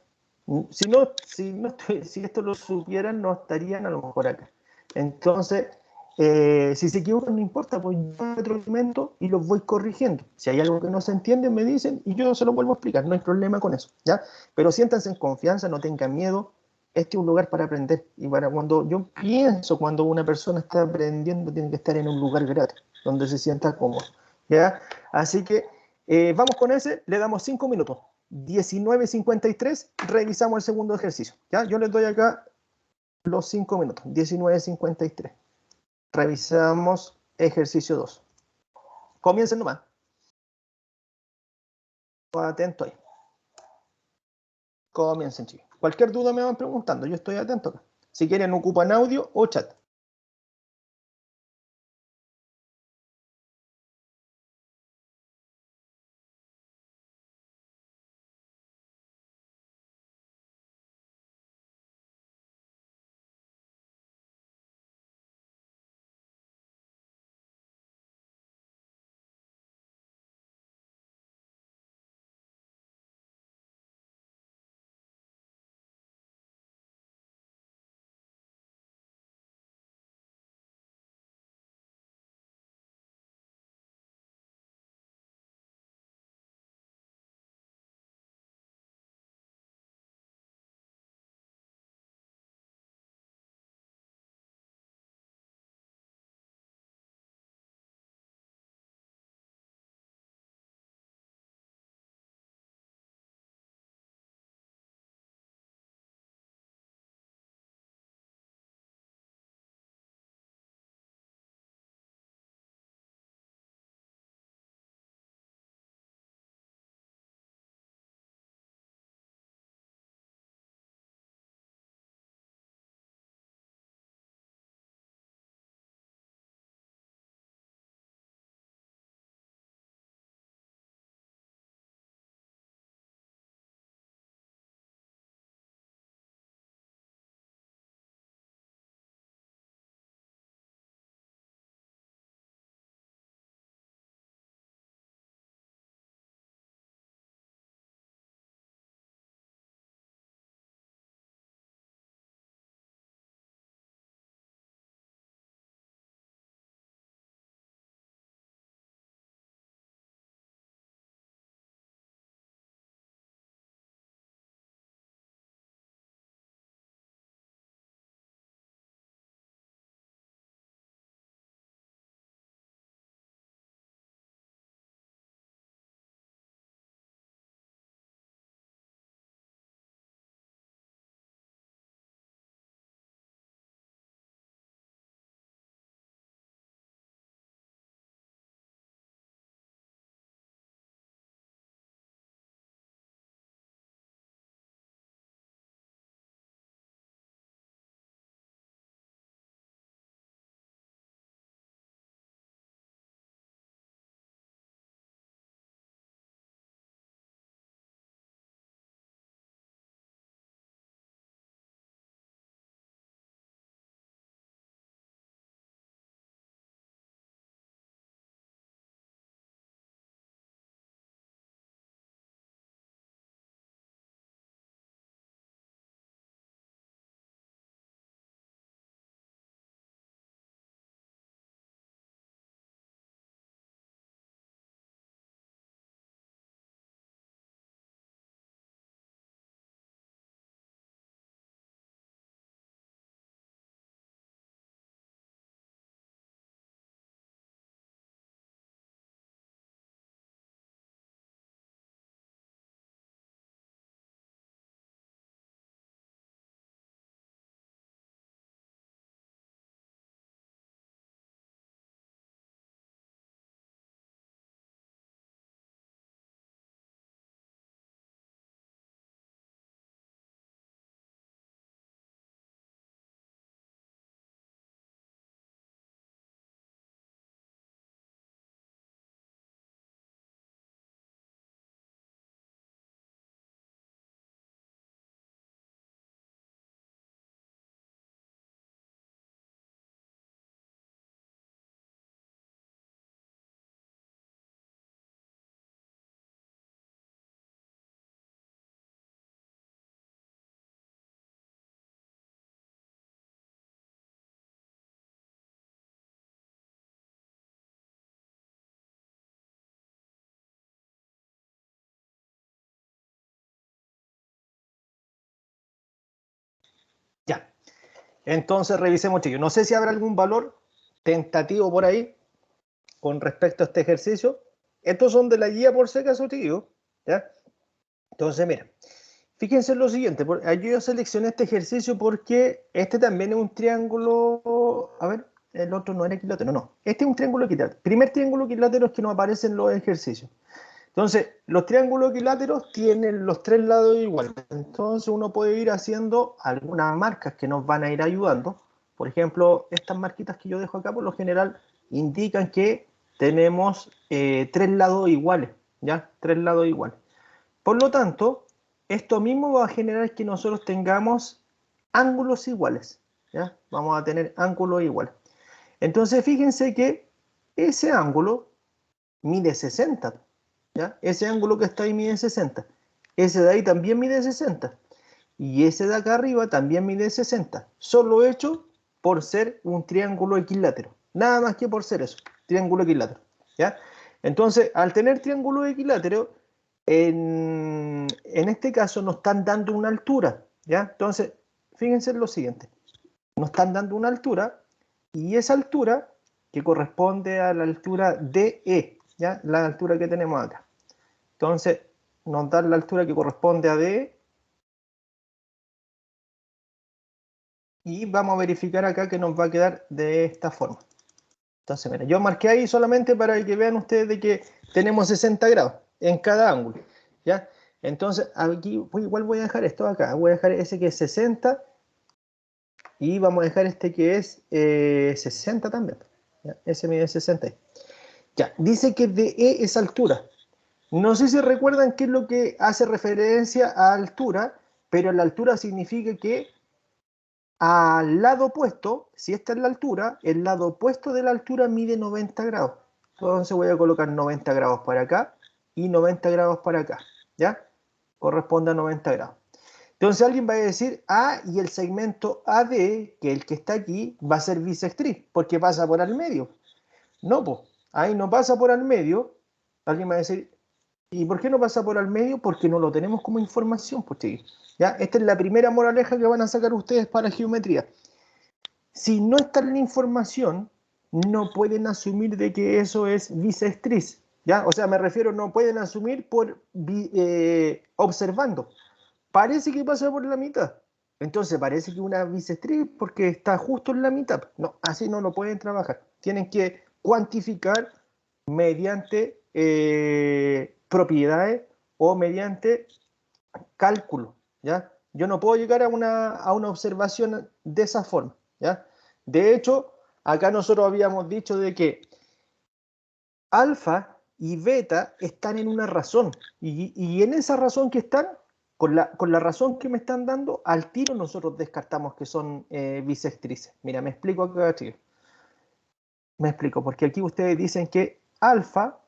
Si esto lo supieran, no estarían a lo mejor acá. Entonces, si se equivocan, no importa, pues yo me retroalimento y los voy corrigiendo. Si hay algo que no se entiende, me dicen y yo se lo vuelvo a explicar, no hay problema con eso, ¿ya? Pero siéntanse en confianza, no tengan miedo. Este es un lugar para aprender. Y para cuando yo pienso, cuando una persona está aprendiendo, tiene que estar en un lugar grato, donde se sienta cómodo, ¿ya? Así que vamos con ese, le damos 5 minutos. 19:53, revisamos el segundo ejercicio. ¿Ya? Yo les doy acá los 5 minutos. 19:53. Revisamos ejercicio 2. Comiencen nomás. Atento ahí. Comiencen, chicos. Cualquier duda me van preguntando. Yo estoy atento acá. Si quieren, ocupan audio o chat. Entonces revisemos, chicos. No sé si habrá algún valor tentativo por ahí con respecto a este ejercicio. Estos son de la guía por si acaso, chicos. ¿Ya? Entonces, mira. Fíjense en lo siguiente. Yo seleccioné este ejercicio porque este también es un triángulo. A ver, el otro no era equilátero. No. Este es un triángulo equilátero. Primer triángulo equilátero que nos aparece en los ejercicios. Entonces, los triángulos equiláteros tienen los tres lados iguales. Entonces, uno puede ir haciendo algunas marcas que nos van a ir ayudando. Por ejemplo, estas marquitas que yo dejo acá, por lo general, indican que tenemos tres lados iguales, ¿ya? Tres lados iguales. Por lo tanto, esto mismo va a generar que nosotros tengamos ángulos iguales, ¿ya? Vamos a tener ángulos iguales. Entonces, fíjense que ese ángulo mide 60, ¿ya? Ese ángulo que está ahí mide 60. Ese de ahí también mide 60. Y ese de acá arriba también mide 60. Solo hecho por ser un triángulo equilátero. Nada más que por ser eso, triángulo equilátero, ¿ya? Entonces, al tener triángulo equilátero, en este caso nos están dando una altura, ¿ya? Entonces, fíjense en lo siguiente. Nos están dando una altura y esa altura que corresponde a la altura DE, ¿ya? La altura que tenemos acá. Entonces, nos dan la altura que corresponde a DE y vamos a verificar acá que nos va a quedar de esta forma. Entonces, mira, yo marqué ahí solamente para que vean ustedes de que tenemos 60 grados en cada ángulo, ¿ya? Entonces, aquí igual voy a dejar esto acá, voy a dejar ese que es 60 y vamos a dejar este que es 60 también, ¿ya? Ese mide 60. Ya, dice que DE es altura. No sé si recuerdan qué es lo que hace referencia a altura, pero la altura significa que al lado opuesto, si esta es la altura, el lado opuesto de la altura mide 90 grados. Entonces voy a colocar 90 grados para acá y 90 grados para acá, ¿ya? Corresponde a 90 grados. Entonces alguien va a decir, y el segmento AD, que es el que está aquí, va a ser bisectriz, porque pasa por al medio. No, pues, ahí no pasa por al medio. Alguien va a decir, ¿y por qué no pasa por al medio? Porque no lo tenemos como información, pues, chiquillos. ¿Ya? Esta es la primera moraleja que van a sacar ustedes para geometría. Si no está en la información, no pueden asumir de que eso es bisectriz, ¿ya? O sea, me refiero, no pueden asumir por observando. Parece que pasa por la mitad. Entonces parece que una bisectriz porque está justo en la mitad. No, así no lo pueden trabajar. Tienen que cuantificar mediante propiedades o mediante cálculo, ¿ya? Yo no puedo llegar a una observación de esa forma, ¿ya? De hecho, acá nosotros habíamos dicho de que alfa y beta están en una razón, y en esa razón que están, con la razón que me están dando, al tiro nosotros descartamos que son bisectrices. Mira, me explico acá, chicos. Me explico, porque aquí ustedes dicen que alfa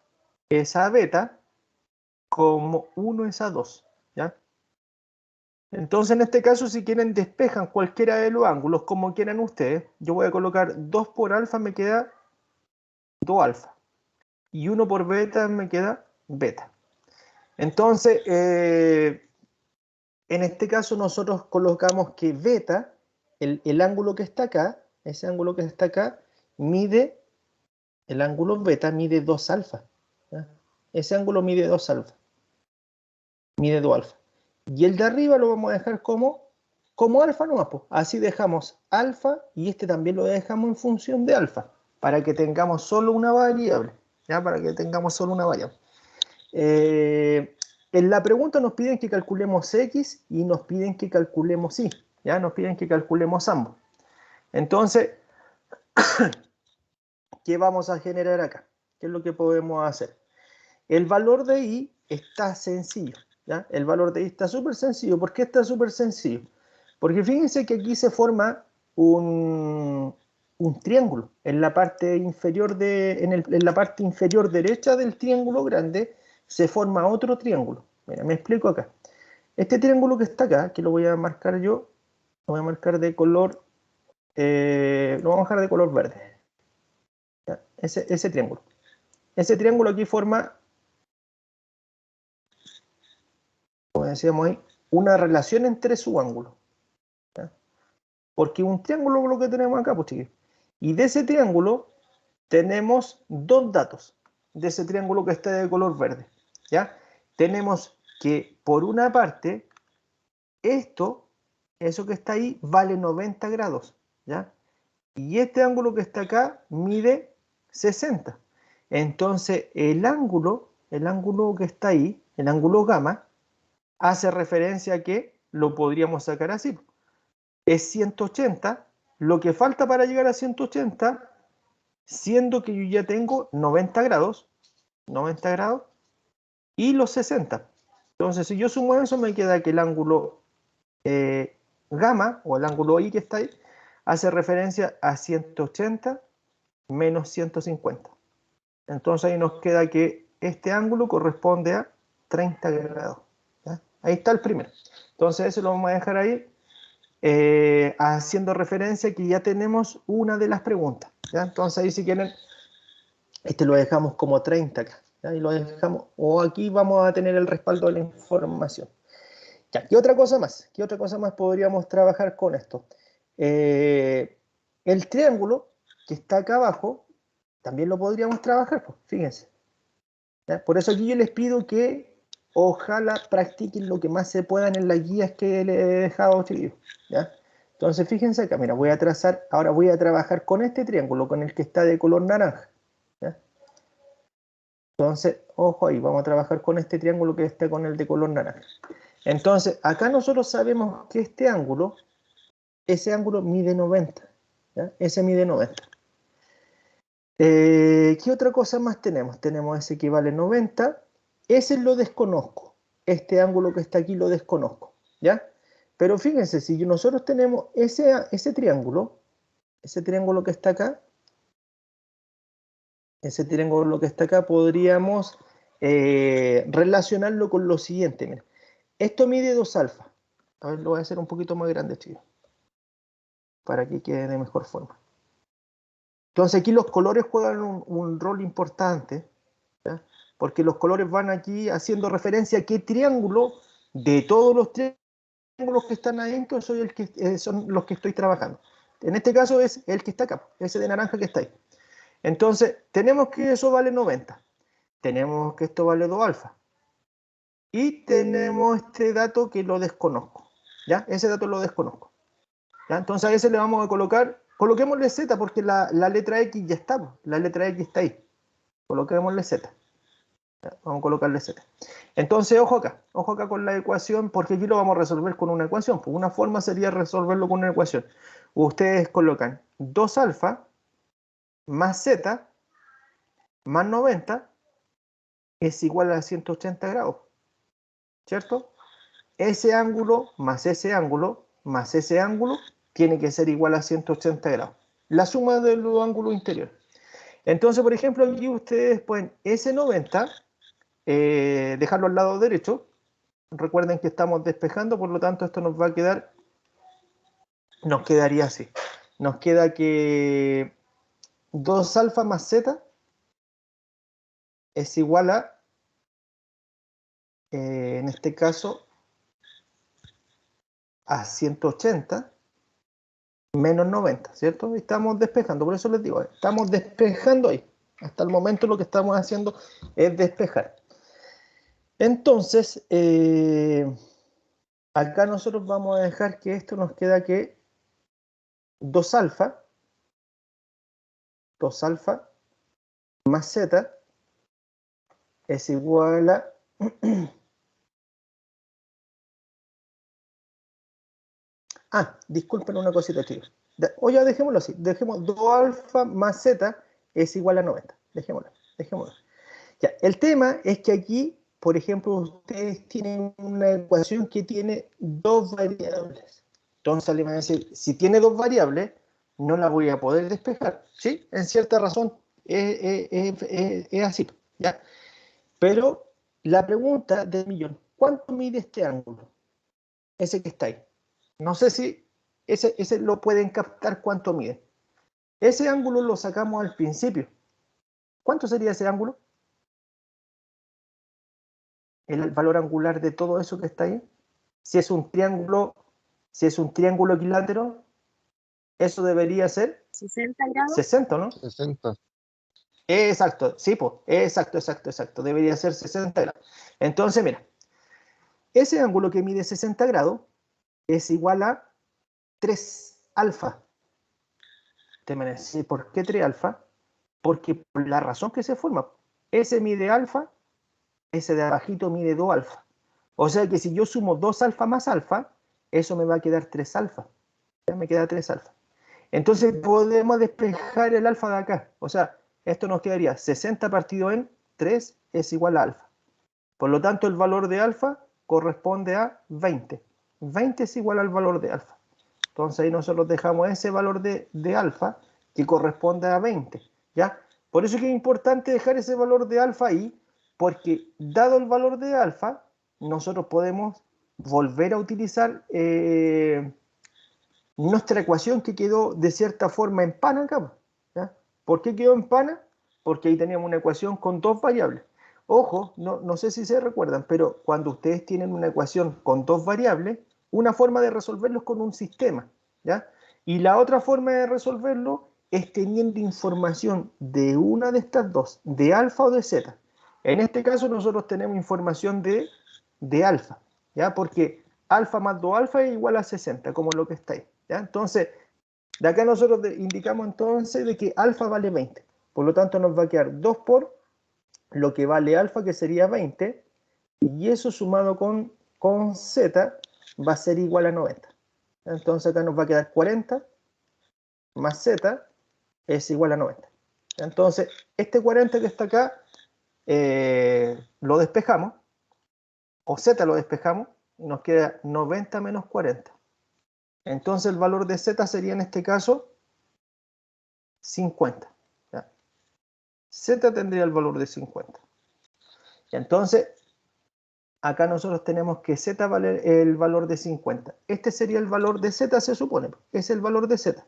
es a beta como 1 es a 2, ¿ya? Entonces, en este caso, si quieren, despejan cualquiera de los ángulos, como quieran ustedes. Yo voy a colocar 2 por alfa, me queda 2 alfa. Y 1 por beta, me queda beta. Entonces, en este caso, nosotros colocamos que beta, el ángulo que está acá, ese ángulo que está acá, mide, el ángulo beta mide 2 alfa. ¿Ya? Ese ángulo mide 2 alfa. Mide 2 alfa. Y el de arriba lo vamos a dejar como alfa nomás, pues. Así dejamos alfa y este también lo dejamos en función de alfa, para que tengamos solo una variable, ¿ya? Para que tengamos solo una variable. En la pregunta nos piden que calculemos x y nos piden que calculemos y, ¿ya? Nos piden que calculemos ambos. Entonces, ¿qué vamos a generar acá? ¿Qué es lo que podemos hacer? El valor de y está sencillo, ¿ya? El valor de y está súper sencillo. ¿Por qué está súper sencillo? Porque fíjense que aquí se forma un triángulo. En la parte inferior en la parte inferior derecha del triángulo grande se forma otro triángulo. Mira, me explico acá. Este triángulo que está acá, que lo voy a marcar yo, lo voy a marcar de color, lo vamos a dejar de color verde. ¿Ya? Ese triángulo. Ese triángulo aquí forma, como decíamos ahí, una relación entre su ángulo. ¿Ya? Porque un triángulo es lo que tenemos acá, pues chiquillos. Y de ese triángulo tenemos dos datos. De ese triángulo que está de color verde. ¿Ya? Tenemos que por una parte, eso que está ahí, vale 90 grados. ¿Ya? Y este ángulo que está acá mide 60. Entonces, el ángulo que está ahí, el ángulo gamma, hace referencia a que lo podríamos sacar así. Es 180, lo que falta para llegar a 180, siendo que yo ya tengo 90 grados, y los 60. Entonces, si yo sumo eso, me queda que el ángulo gamma, o el ángulo I que está ahí, hace referencia a 180 menos 150. Entonces ahí nos queda que este ángulo corresponde a 30 grados. ¿Ya? Ahí está el primero. Entonces eso lo vamos a dejar ahí, haciendo referencia a que ya tenemos una de las preguntas. ¿Ya? Entonces ahí si quieren, este lo dejamos como 30 acá. ¿Ya? Y lo dejamos, o aquí vamos a tener el respaldo de la información. Ya, ¿qué otra cosa más? ¿Qué otra cosa más podríamos trabajar con esto? El triángulo que está acá abajo, también lo podríamos trabajar, pues, fíjense. ¿Ya? Por eso aquí yo les pido que ojalá practiquen lo que más se puedan en las guías que les he dejado, chiquillos. ¿Ya? Entonces fíjense acá, mira, voy a trazar, ahora voy a trabajar con este triángulo, con el que está de color naranja. ¿Ya? Entonces, ojo ahí, vamos a trabajar con este triángulo que está con el de color naranja. Entonces, acá nosotros sabemos que ese ángulo mide 90. ¿Ya? Ese mide 90. ¿Qué otra cosa más tenemos? Tenemos ese que vale 90. Ese lo desconozco. Este ángulo que está aquí lo desconozco. ¿Ya? Pero fíjense, si nosotros tenemos ese triángulo que está acá, podríamos relacionarlo con lo siguiente. Miren. Esto mide 2 alfa. A ver, lo voy a hacer un poquito más grande, chicos, para que quede de mejor forma. Entonces aquí los colores juegan un rol importante, ¿ya? Porque los colores van aquí haciendo referencia a qué triángulo de todos los triángulos que están adentro son los que estoy trabajando. En este caso es el que está acá, ese de naranja que está ahí. Entonces, tenemos que eso vale 90. Tenemos que esto vale 2 alfa. Y tenemos este dato que lo desconozco. ¿Ya? Ese dato lo desconozco. ¿Ya? Entonces a ese le vamos a coloquémosle Z porque la letra X ya está. La letra X está ahí. Coloquémosle Z. ¿Ya? Vamos a colocarle Z. Entonces, ojo acá con la ecuación, porque aquí lo vamos a resolver con una ecuación. Pues una forma sería resolverlo con una ecuación. Ustedes colocan 2 alfa más Z más 90 es igual a 180 grados. ¿Cierto? Ese ángulo más ese ángulo más ese ángulo tiene que ser igual a 180 grados. La suma de los ángulos interiores. Entonces, por ejemplo, aquí ustedes pueden ese 90, dejarlo al lado derecho. Recuerden que estamos despejando, por lo tanto esto nos quedaría así. Nos queda que 2 alfa más z es igual a, en este caso, a 180 menos 90, ¿cierto? Estamos despejando, por eso les digo, estamos despejando ahí. Hasta el momento lo que estamos haciendo es despejar. Entonces, acá nosotros vamos a dejar que esto nos queda que 2 alfa más z es igual a disculpen una cosita, chicos. O ya dejémoslo así. Dejemos 2 alfa más z es igual a 90. Dejémoslo. Ya, el tema es que aquí, por ejemplo, ustedes tienen una ecuación que tiene 2 variables. Entonces le van a decir, si tiene 2 variables, no la voy a poder despejar. ¿Sí? En cierta razón es así. ¿Ya? Pero la pregunta del millón, ¿cuánto mide este ángulo? Ese que está ahí. No sé si ese lo pueden captar cuánto mide. Ese ángulo lo sacamos al principio. ¿Cuánto sería ese ángulo? El valor angular de todo eso que está ahí. Si es un triángulo equilátero, eso debería ser 60 grados. 60, ¿no? 60. Exacto, sí, pues, exacto. Debería ser 60 grados. Entonces, mira, ese ángulo que mide 60 grados es igual a 3 alfa. Te me decís, ¿por qué 3 alfa? Porque por la razón que se forma, ese mide alfa, ese de abajito mide 2 alfa. O sea que si yo sumo 2 alfa más alfa, eso me va a quedar 3 alfa. Ya me queda 3 alfa. Entonces podemos despejar el alfa de acá. O sea, esto nos quedaría 60 partido en 3 es igual a alfa. Por lo tanto, el valor de alfa corresponde a 20. 20 es igual al valor de alfa. Entonces ahí nosotros dejamos ese valor de alfa que corresponde a 20. ¿Ya? Por eso es que es importante dejar ese valor de alfa ahí, porque dado el valor de alfa, nosotros podemos volver a utilizar nuestra ecuación que quedó de cierta forma en pana acá. ¿Ya? ¿Por qué quedó en pana? Porque ahí teníamos una ecuación con 2 variables. Ojo, no sé si se recuerdan, pero cuando ustedes tienen una ecuación con 2 variables, una forma de resolverlo es con un sistema, ¿ya? Y la otra forma de resolverlo es teniendo información de una de estas dos, de alfa o de zeta. En este caso nosotros tenemos información de alfa, ¿ya? Porque alfa más 2 alfa es igual a 60, como lo que está ahí, ¿ya? Entonces, de acá nosotros indicamos entonces de que alfa vale 20. Por lo tanto, nos va a quedar 2 por lo que vale alfa, que sería 20, y eso sumado con z va a ser igual a 90. Entonces acá nos va a quedar 40 más z es igual a 90. Entonces, este 40 que está acá lo despejamos, o z lo despejamos, y nos queda 90 menos 40. Entonces el valor de z sería en este caso 50. ¿Ya? Z tendría el valor de 50. Y entonces, acá nosotros tenemos que z vale el valor de 50. Este sería el valor de z, se supone. Es el valor de z.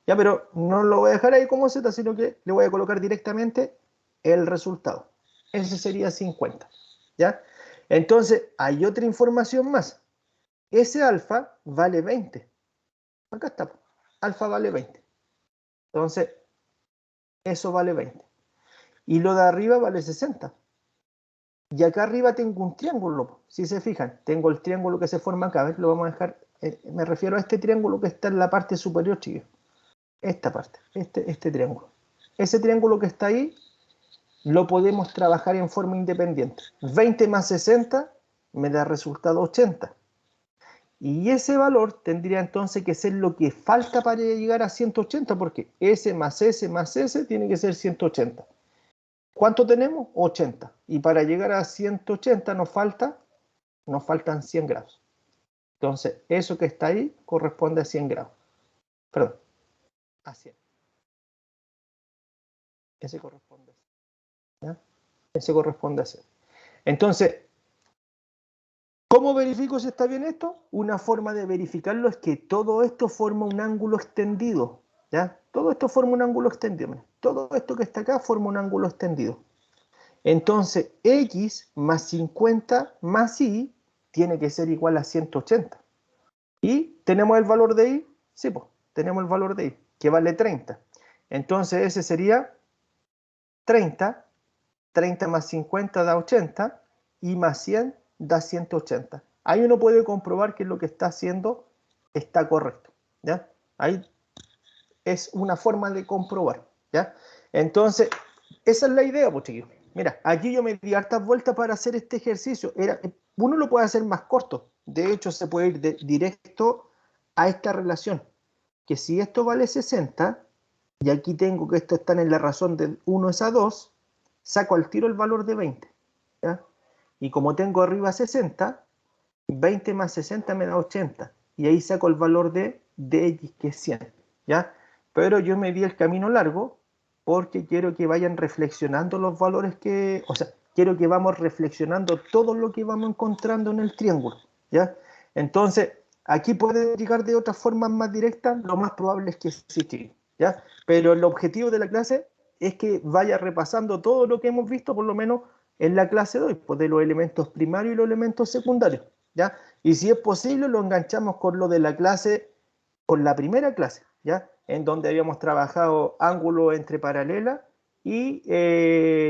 Ya, pero no lo voy a dejar ahí como z, sino que le voy a colocar directamente el resultado. Ese sería 50. ¿Ya? Entonces, hay otra información más. Ese alfa vale 20. Acá está. Alfa vale 20. Entonces, eso vale 20. Y lo de arriba vale 60. Y acá arriba tengo un triángulo. Si se fijan, tengo el triángulo que se forma acá. A ver, lo vamos a dejar. Me refiero a este triángulo que está en la parte superior, chicos. Esta parte, este triángulo. Ese triángulo que está ahí, lo podemos trabajar en forma independiente. 20 más 60 me da resultado 80. Y ese valor tendría entonces que ser lo que falta para llegar a 180, porque S más S más S tiene que ser 180. ¿Cuánto tenemos? 80. Y para llegar a 180 nos faltan 100 grados. Entonces, eso que está ahí corresponde a 100 grados. Perdón, a 100. Ese corresponde a 100. ¿Ya? Ese corresponde a 100. Entonces, ¿cómo verifico si está bien esto? Una forma de verificarlo es que todo esto forma un ángulo extendido. ¿Ya? Todo esto forma un ángulo extendido. Todo esto que está acá forma un ángulo extendido. Entonces, x más 50 más y tiene que ser igual a 180. ¿Y tenemos el valor de y? Sí, pues, tenemos el valor de y, que vale 30. Entonces, ese sería 30. 30 más 50 da 80 y más 100 da 180. Ahí uno puede comprobar que lo que está haciendo está correcto. ¿Ya? Ahí es una forma de comprobar. ¿Ya? Entonces, esa es la idea, pues, chiquillos. Mira, aquí yo me di hartas vueltas para hacer este ejercicio. Uno lo puede hacer más corto. De hecho, se puede ir directo a esta relación. Que si esto vale 60, y aquí tengo que esto está en la razón del 1 es a 2, saco al tiro el valor de 20. ¿Ya? Y como tengo arriba 60, 20 más 60 me da 80. Y ahí saco el valor de x, que es 100. ¿Ya? Pero yo me di el camino largo porque quiero que vayan reflexionando los valores que... O sea, quiero que vamos reflexionando todo lo que vamos encontrando en el triángulo. ¿Ya? Entonces, aquí puede llegar de otras formas más directas, lo más probable es que sí, ¿ya? Pero el objetivo de la clase es que vaya repasando todo lo que hemos visto, por lo menos en la clase de hoy, pues de los elementos primarios y los elementos secundarios, ¿ya? Y si es posible, lo enganchamos con lo de la clase, con la primera clase, ¿ya? En donde habíamos trabajado ángulos entre paralelas y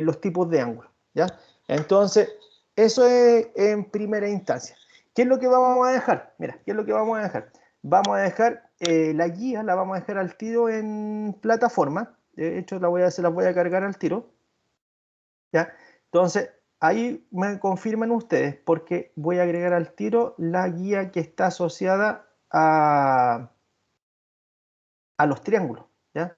los tipos de ángulos, ¿ya? Entonces, eso es en primera instancia. ¿Qué es lo que vamos a dejar? Mira, ¿qué es lo que vamos a dejar? Vamos a dejar la guía, la vamos a dejar al tiro en plataforma. De hecho, se las voy a cargar al tiro, ¿ya? Entonces, ahí me confirman ustedes, porque voy a agregar al tiro la guía que está asociada a los triángulos, ¿ya?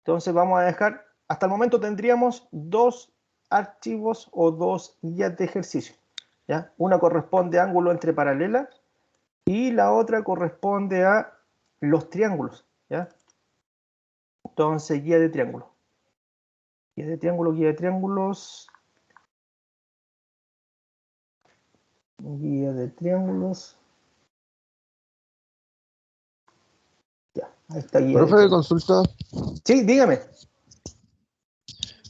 Entonces vamos a dejar, hasta el momento tendríamos dos archivos o dos guías de ejercicio, ¿ya? Una corresponde a ángulo entre paralelas y la otra corresponde a los triángulos, ¿ya? Entonces, guía de triángulos. Guía de triángulos, guía de triángulos. Guía de triángulos. Ya, ahí está guía de Profe, de triángulos. consulta. Sí, dígame.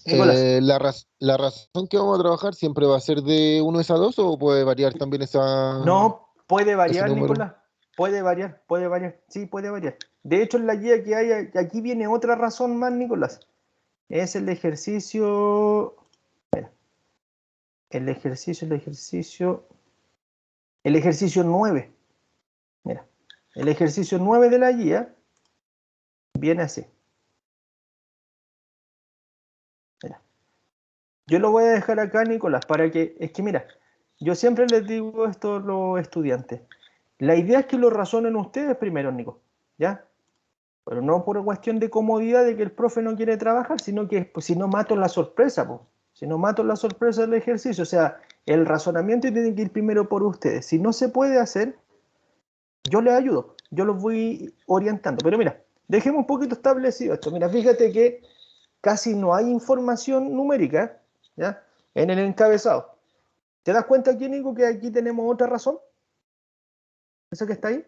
Nicolás. La razón que vamos a trabajar siempre va a ser de 1 es a 2 o puede variar también No, puede ese variar, número. Nicolás. Puede variar. Sí, puede variar. De hecho, en la guía que hay, aquí viene otra razón más, Nicolás. Es el ejercicio. Espera, el ejercicio 9. Mira, el ejercicio 9 de la guía viene así. Mira. Yo lo voy a dejar acá, Nicolás, para que. Es que mira, yo siempre les digo esto a los estudiantes. La idea es que lo razonen ustedes primero, Nico. ¿Ya? Pero no por cuestión de comodidad de que el profe no quiere trabajar, sino que pues, si no mato la sorpresa, pues. Si no mato la sorpresa del ejercicio, o sea, el razonamiento tiene que ir primero por ustedes. Si no se puede hacer, yo les ayudo, yo los voy orientando. Pero mira, dejemos un poquito establecido esto. Mira, fíjate que casi no hay información numérica, ¿ya? En el encabezado. ¿Te das cuenta aquí, Nico, que aquí tenemos otra razón? ¿Eso que está ahí?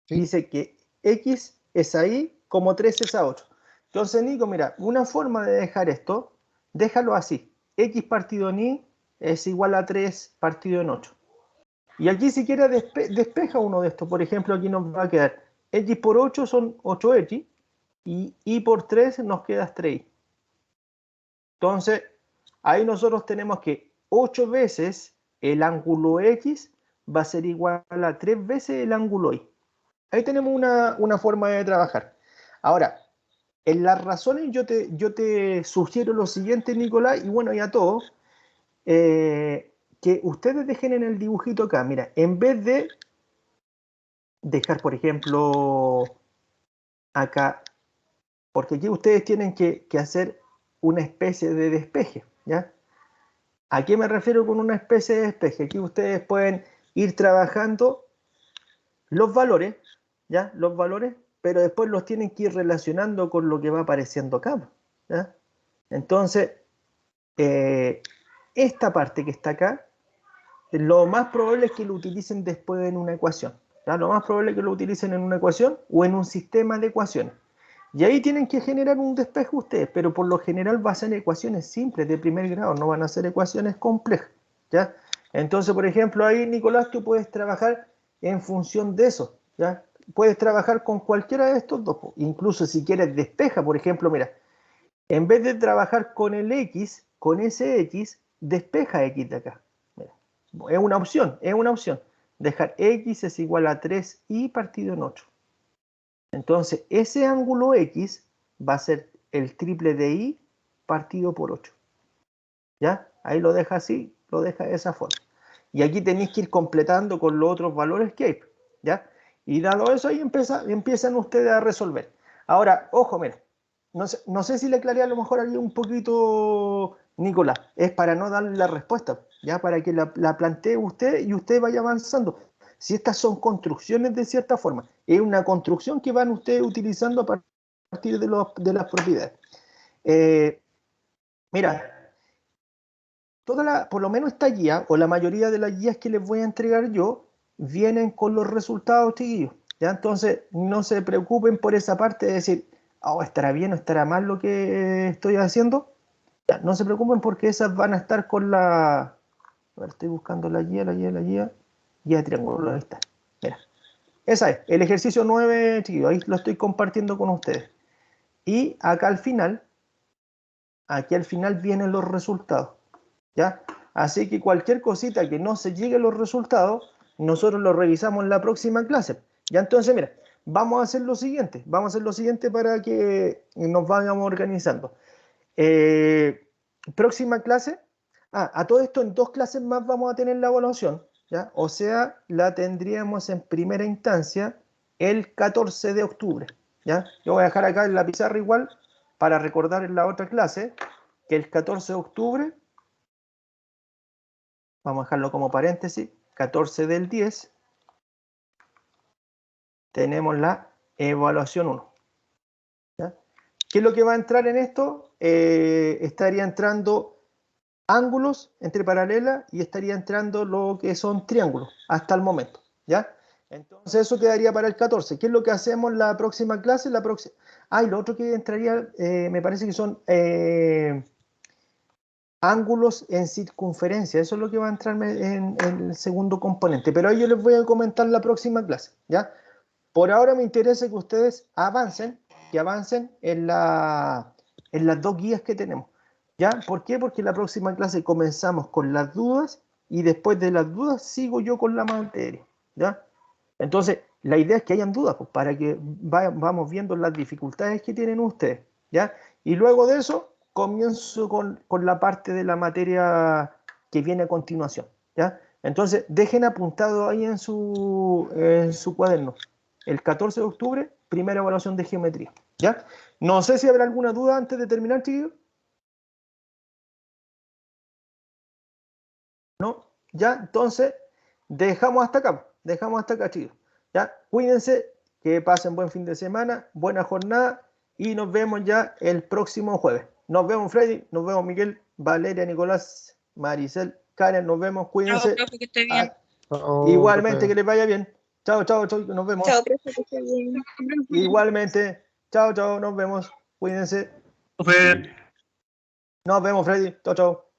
Sí. Dice que X es ahí como 3 es a 8. Entonces, Nico, mira, una forma de dejar esto, déjalo así. X partido en Y es igual a 3 partido en 8. Y aquí si quieres despeja uno de estos. Por ejemplo, aquí nos va a quedar X por 8 son 8X y Y por 3 nos queda 3Y. Entonces, ahí nosotros tenemos que 8 veces el ángulo X va a ser igual a 3 veces el ángulo Y. Ahí tenemos una forma de trabajar. Ahora, en las razones yo te sugiero lo siguiente, Nicolás, y bueno, y a todos, que ustedes dejen en el dibujito acá, mira, en vez de dejar, por ejemplo, acá, porque aquí ustedes tienen que hacer una especie de despeje, ¿ya? ¿A qué me refiero con una especie de despeje? Aquí ustedes pueden ir trabajando los valores, ¿ya? Los valores, pero después los tienen que ir relacionando con lo que va apareciendo acá, ¿ya? Entonces, esta parte que está acá, lo más probable es que lo utilicen después en una ecuación, ¿ya? Lo más probable es que lo utilicen en una ecuación o en un sistema de ecuaciones. Y ahí tienen que generar un despeje ustedes, pero por lo general va a ser ecuaciones simples de primer grado, no van a ser ecuaciones complejas, ¿ya? Entonces, por ejemplo, ahí, Nicolás, tú puedes trabajar en función de eso, ¿ya? Puedes trabajar con cualquiera de estos dos, incluso si quieres despeja, por ejemplo, mira, en vez de trabajar con el X, con ese X, despeja X de acá. Mira, es una opción, es una opción. Dejar X es igual a 3Y partido en 8. Entonces, ese ángulo X va a ser el triple de Y partido por 8. ¿Ya? Ahí lo deja así, lo deja de esa forma. Y aquí tenéis que ir completando con los otros valores que hay. ¿Ya? Y dado eso, ahí empiezan ustedes a resolver. Ahora, ojo, mira, no sé si le aclaré a lo mejor aquí un poquito, Nicolás, es para no darle la respuesta, ya para que la plantee usted y usted vaya avanzando. Si estas son construcciones de cierta forma, es una construcción que van ustedes utilizando a partir de las propiedades. Mira, por lo menos esta guía, o la mayoría de las guías que les voy a entregar yo, vienen con los resultados, chiquillos. ¿Ya? Entonces, no se preocupen por esa parte de decir, oh, ¿estará bien o estará mal lo que estoy haciendo? Ya, no se preocupen porque esas van a estar con la... A ver, estoy buscando la guía de triángulo. Ahí está. Mira. esa es, el ejercicio 9, chiquillos, ahí lo estoy compartiendo con ustedes. Y acá al final, aquí al final vienen los resultados, ¿ya? Así que cualquier cosita que no se llegue a los resultados, nosotros lo revisamos en la próxima clase. Ya entonces, mira, vamos a hacer lo siguiente para que nos vayamos organizando. Próxima clase, a todo esto en 2 clases más vamos a tener la evaluación, ¿ya? O sea, la tendríamos en primera instancia el 14 de octubre, ¿ya? Yo voy a dejar acá en la pizarra igual para recordar en la otra clase que el 14 de octubre, vamos a dejarlo como paréntesis, 14 del 10, tenemos la evaluación 1. ¿Ya? ¿Qué es lo que va a entrar en esto? Estaría entrando ángulos entre paralelas y estaría entrando lo que son triángulos hasta el momento, ¿ya? Entonces eso quedaría para el 14. ¿Qué es lo que hacemos en la próxima clase? Y lo otro que entraría, me parece que son ángulos en circunferencia. Eso es lo que va a entrar en el segundo componente. Pero ahí yo les voy a comentar la próxima clase, ¿ya? Por ahora me interesa que ustedes avancen en las 2 guías que tenemos. ¿Ya? ¿Por qué? Porque en la próxima clase comenzamos con las dudas y después de las dudas sigo yo con la materia. ¿Ya? Entonces, la idea es que hayan dudas, pues, para que vamos viendo las dificultades que tienen ustedes. ¿Ya? Y luego de eso, comienzo con la parte de la materia que viene a continuación. ¿Ya? Entonces, dejen apuntado ahí en su cuaderno. El 14 de octubre, primera evaluación de geometría. ¿Ya? No sé si habrá alguna duda antes de terminar, chiquillos. ¿No? Ya, entonces, dejamos hasta acá, chicos. Ya, cuídense, que pasen buen fin de semana, buena jornada y nos vemos ya el próximo jueves. Nos vemos, Freddy, nos vemos, Miguel, Valeria, Nicolás, Maricel, Karen, nos vemos, Chao, cuídense. profe, que esté bien. Igualmente, que les vaya bien. Chao, chao, chao, nos vemos. Chao, profe, que esté bien. Igualmente, chao, chao, nos vemos, cuídense. Profe. Nos vemos, Freddy, chao, chao.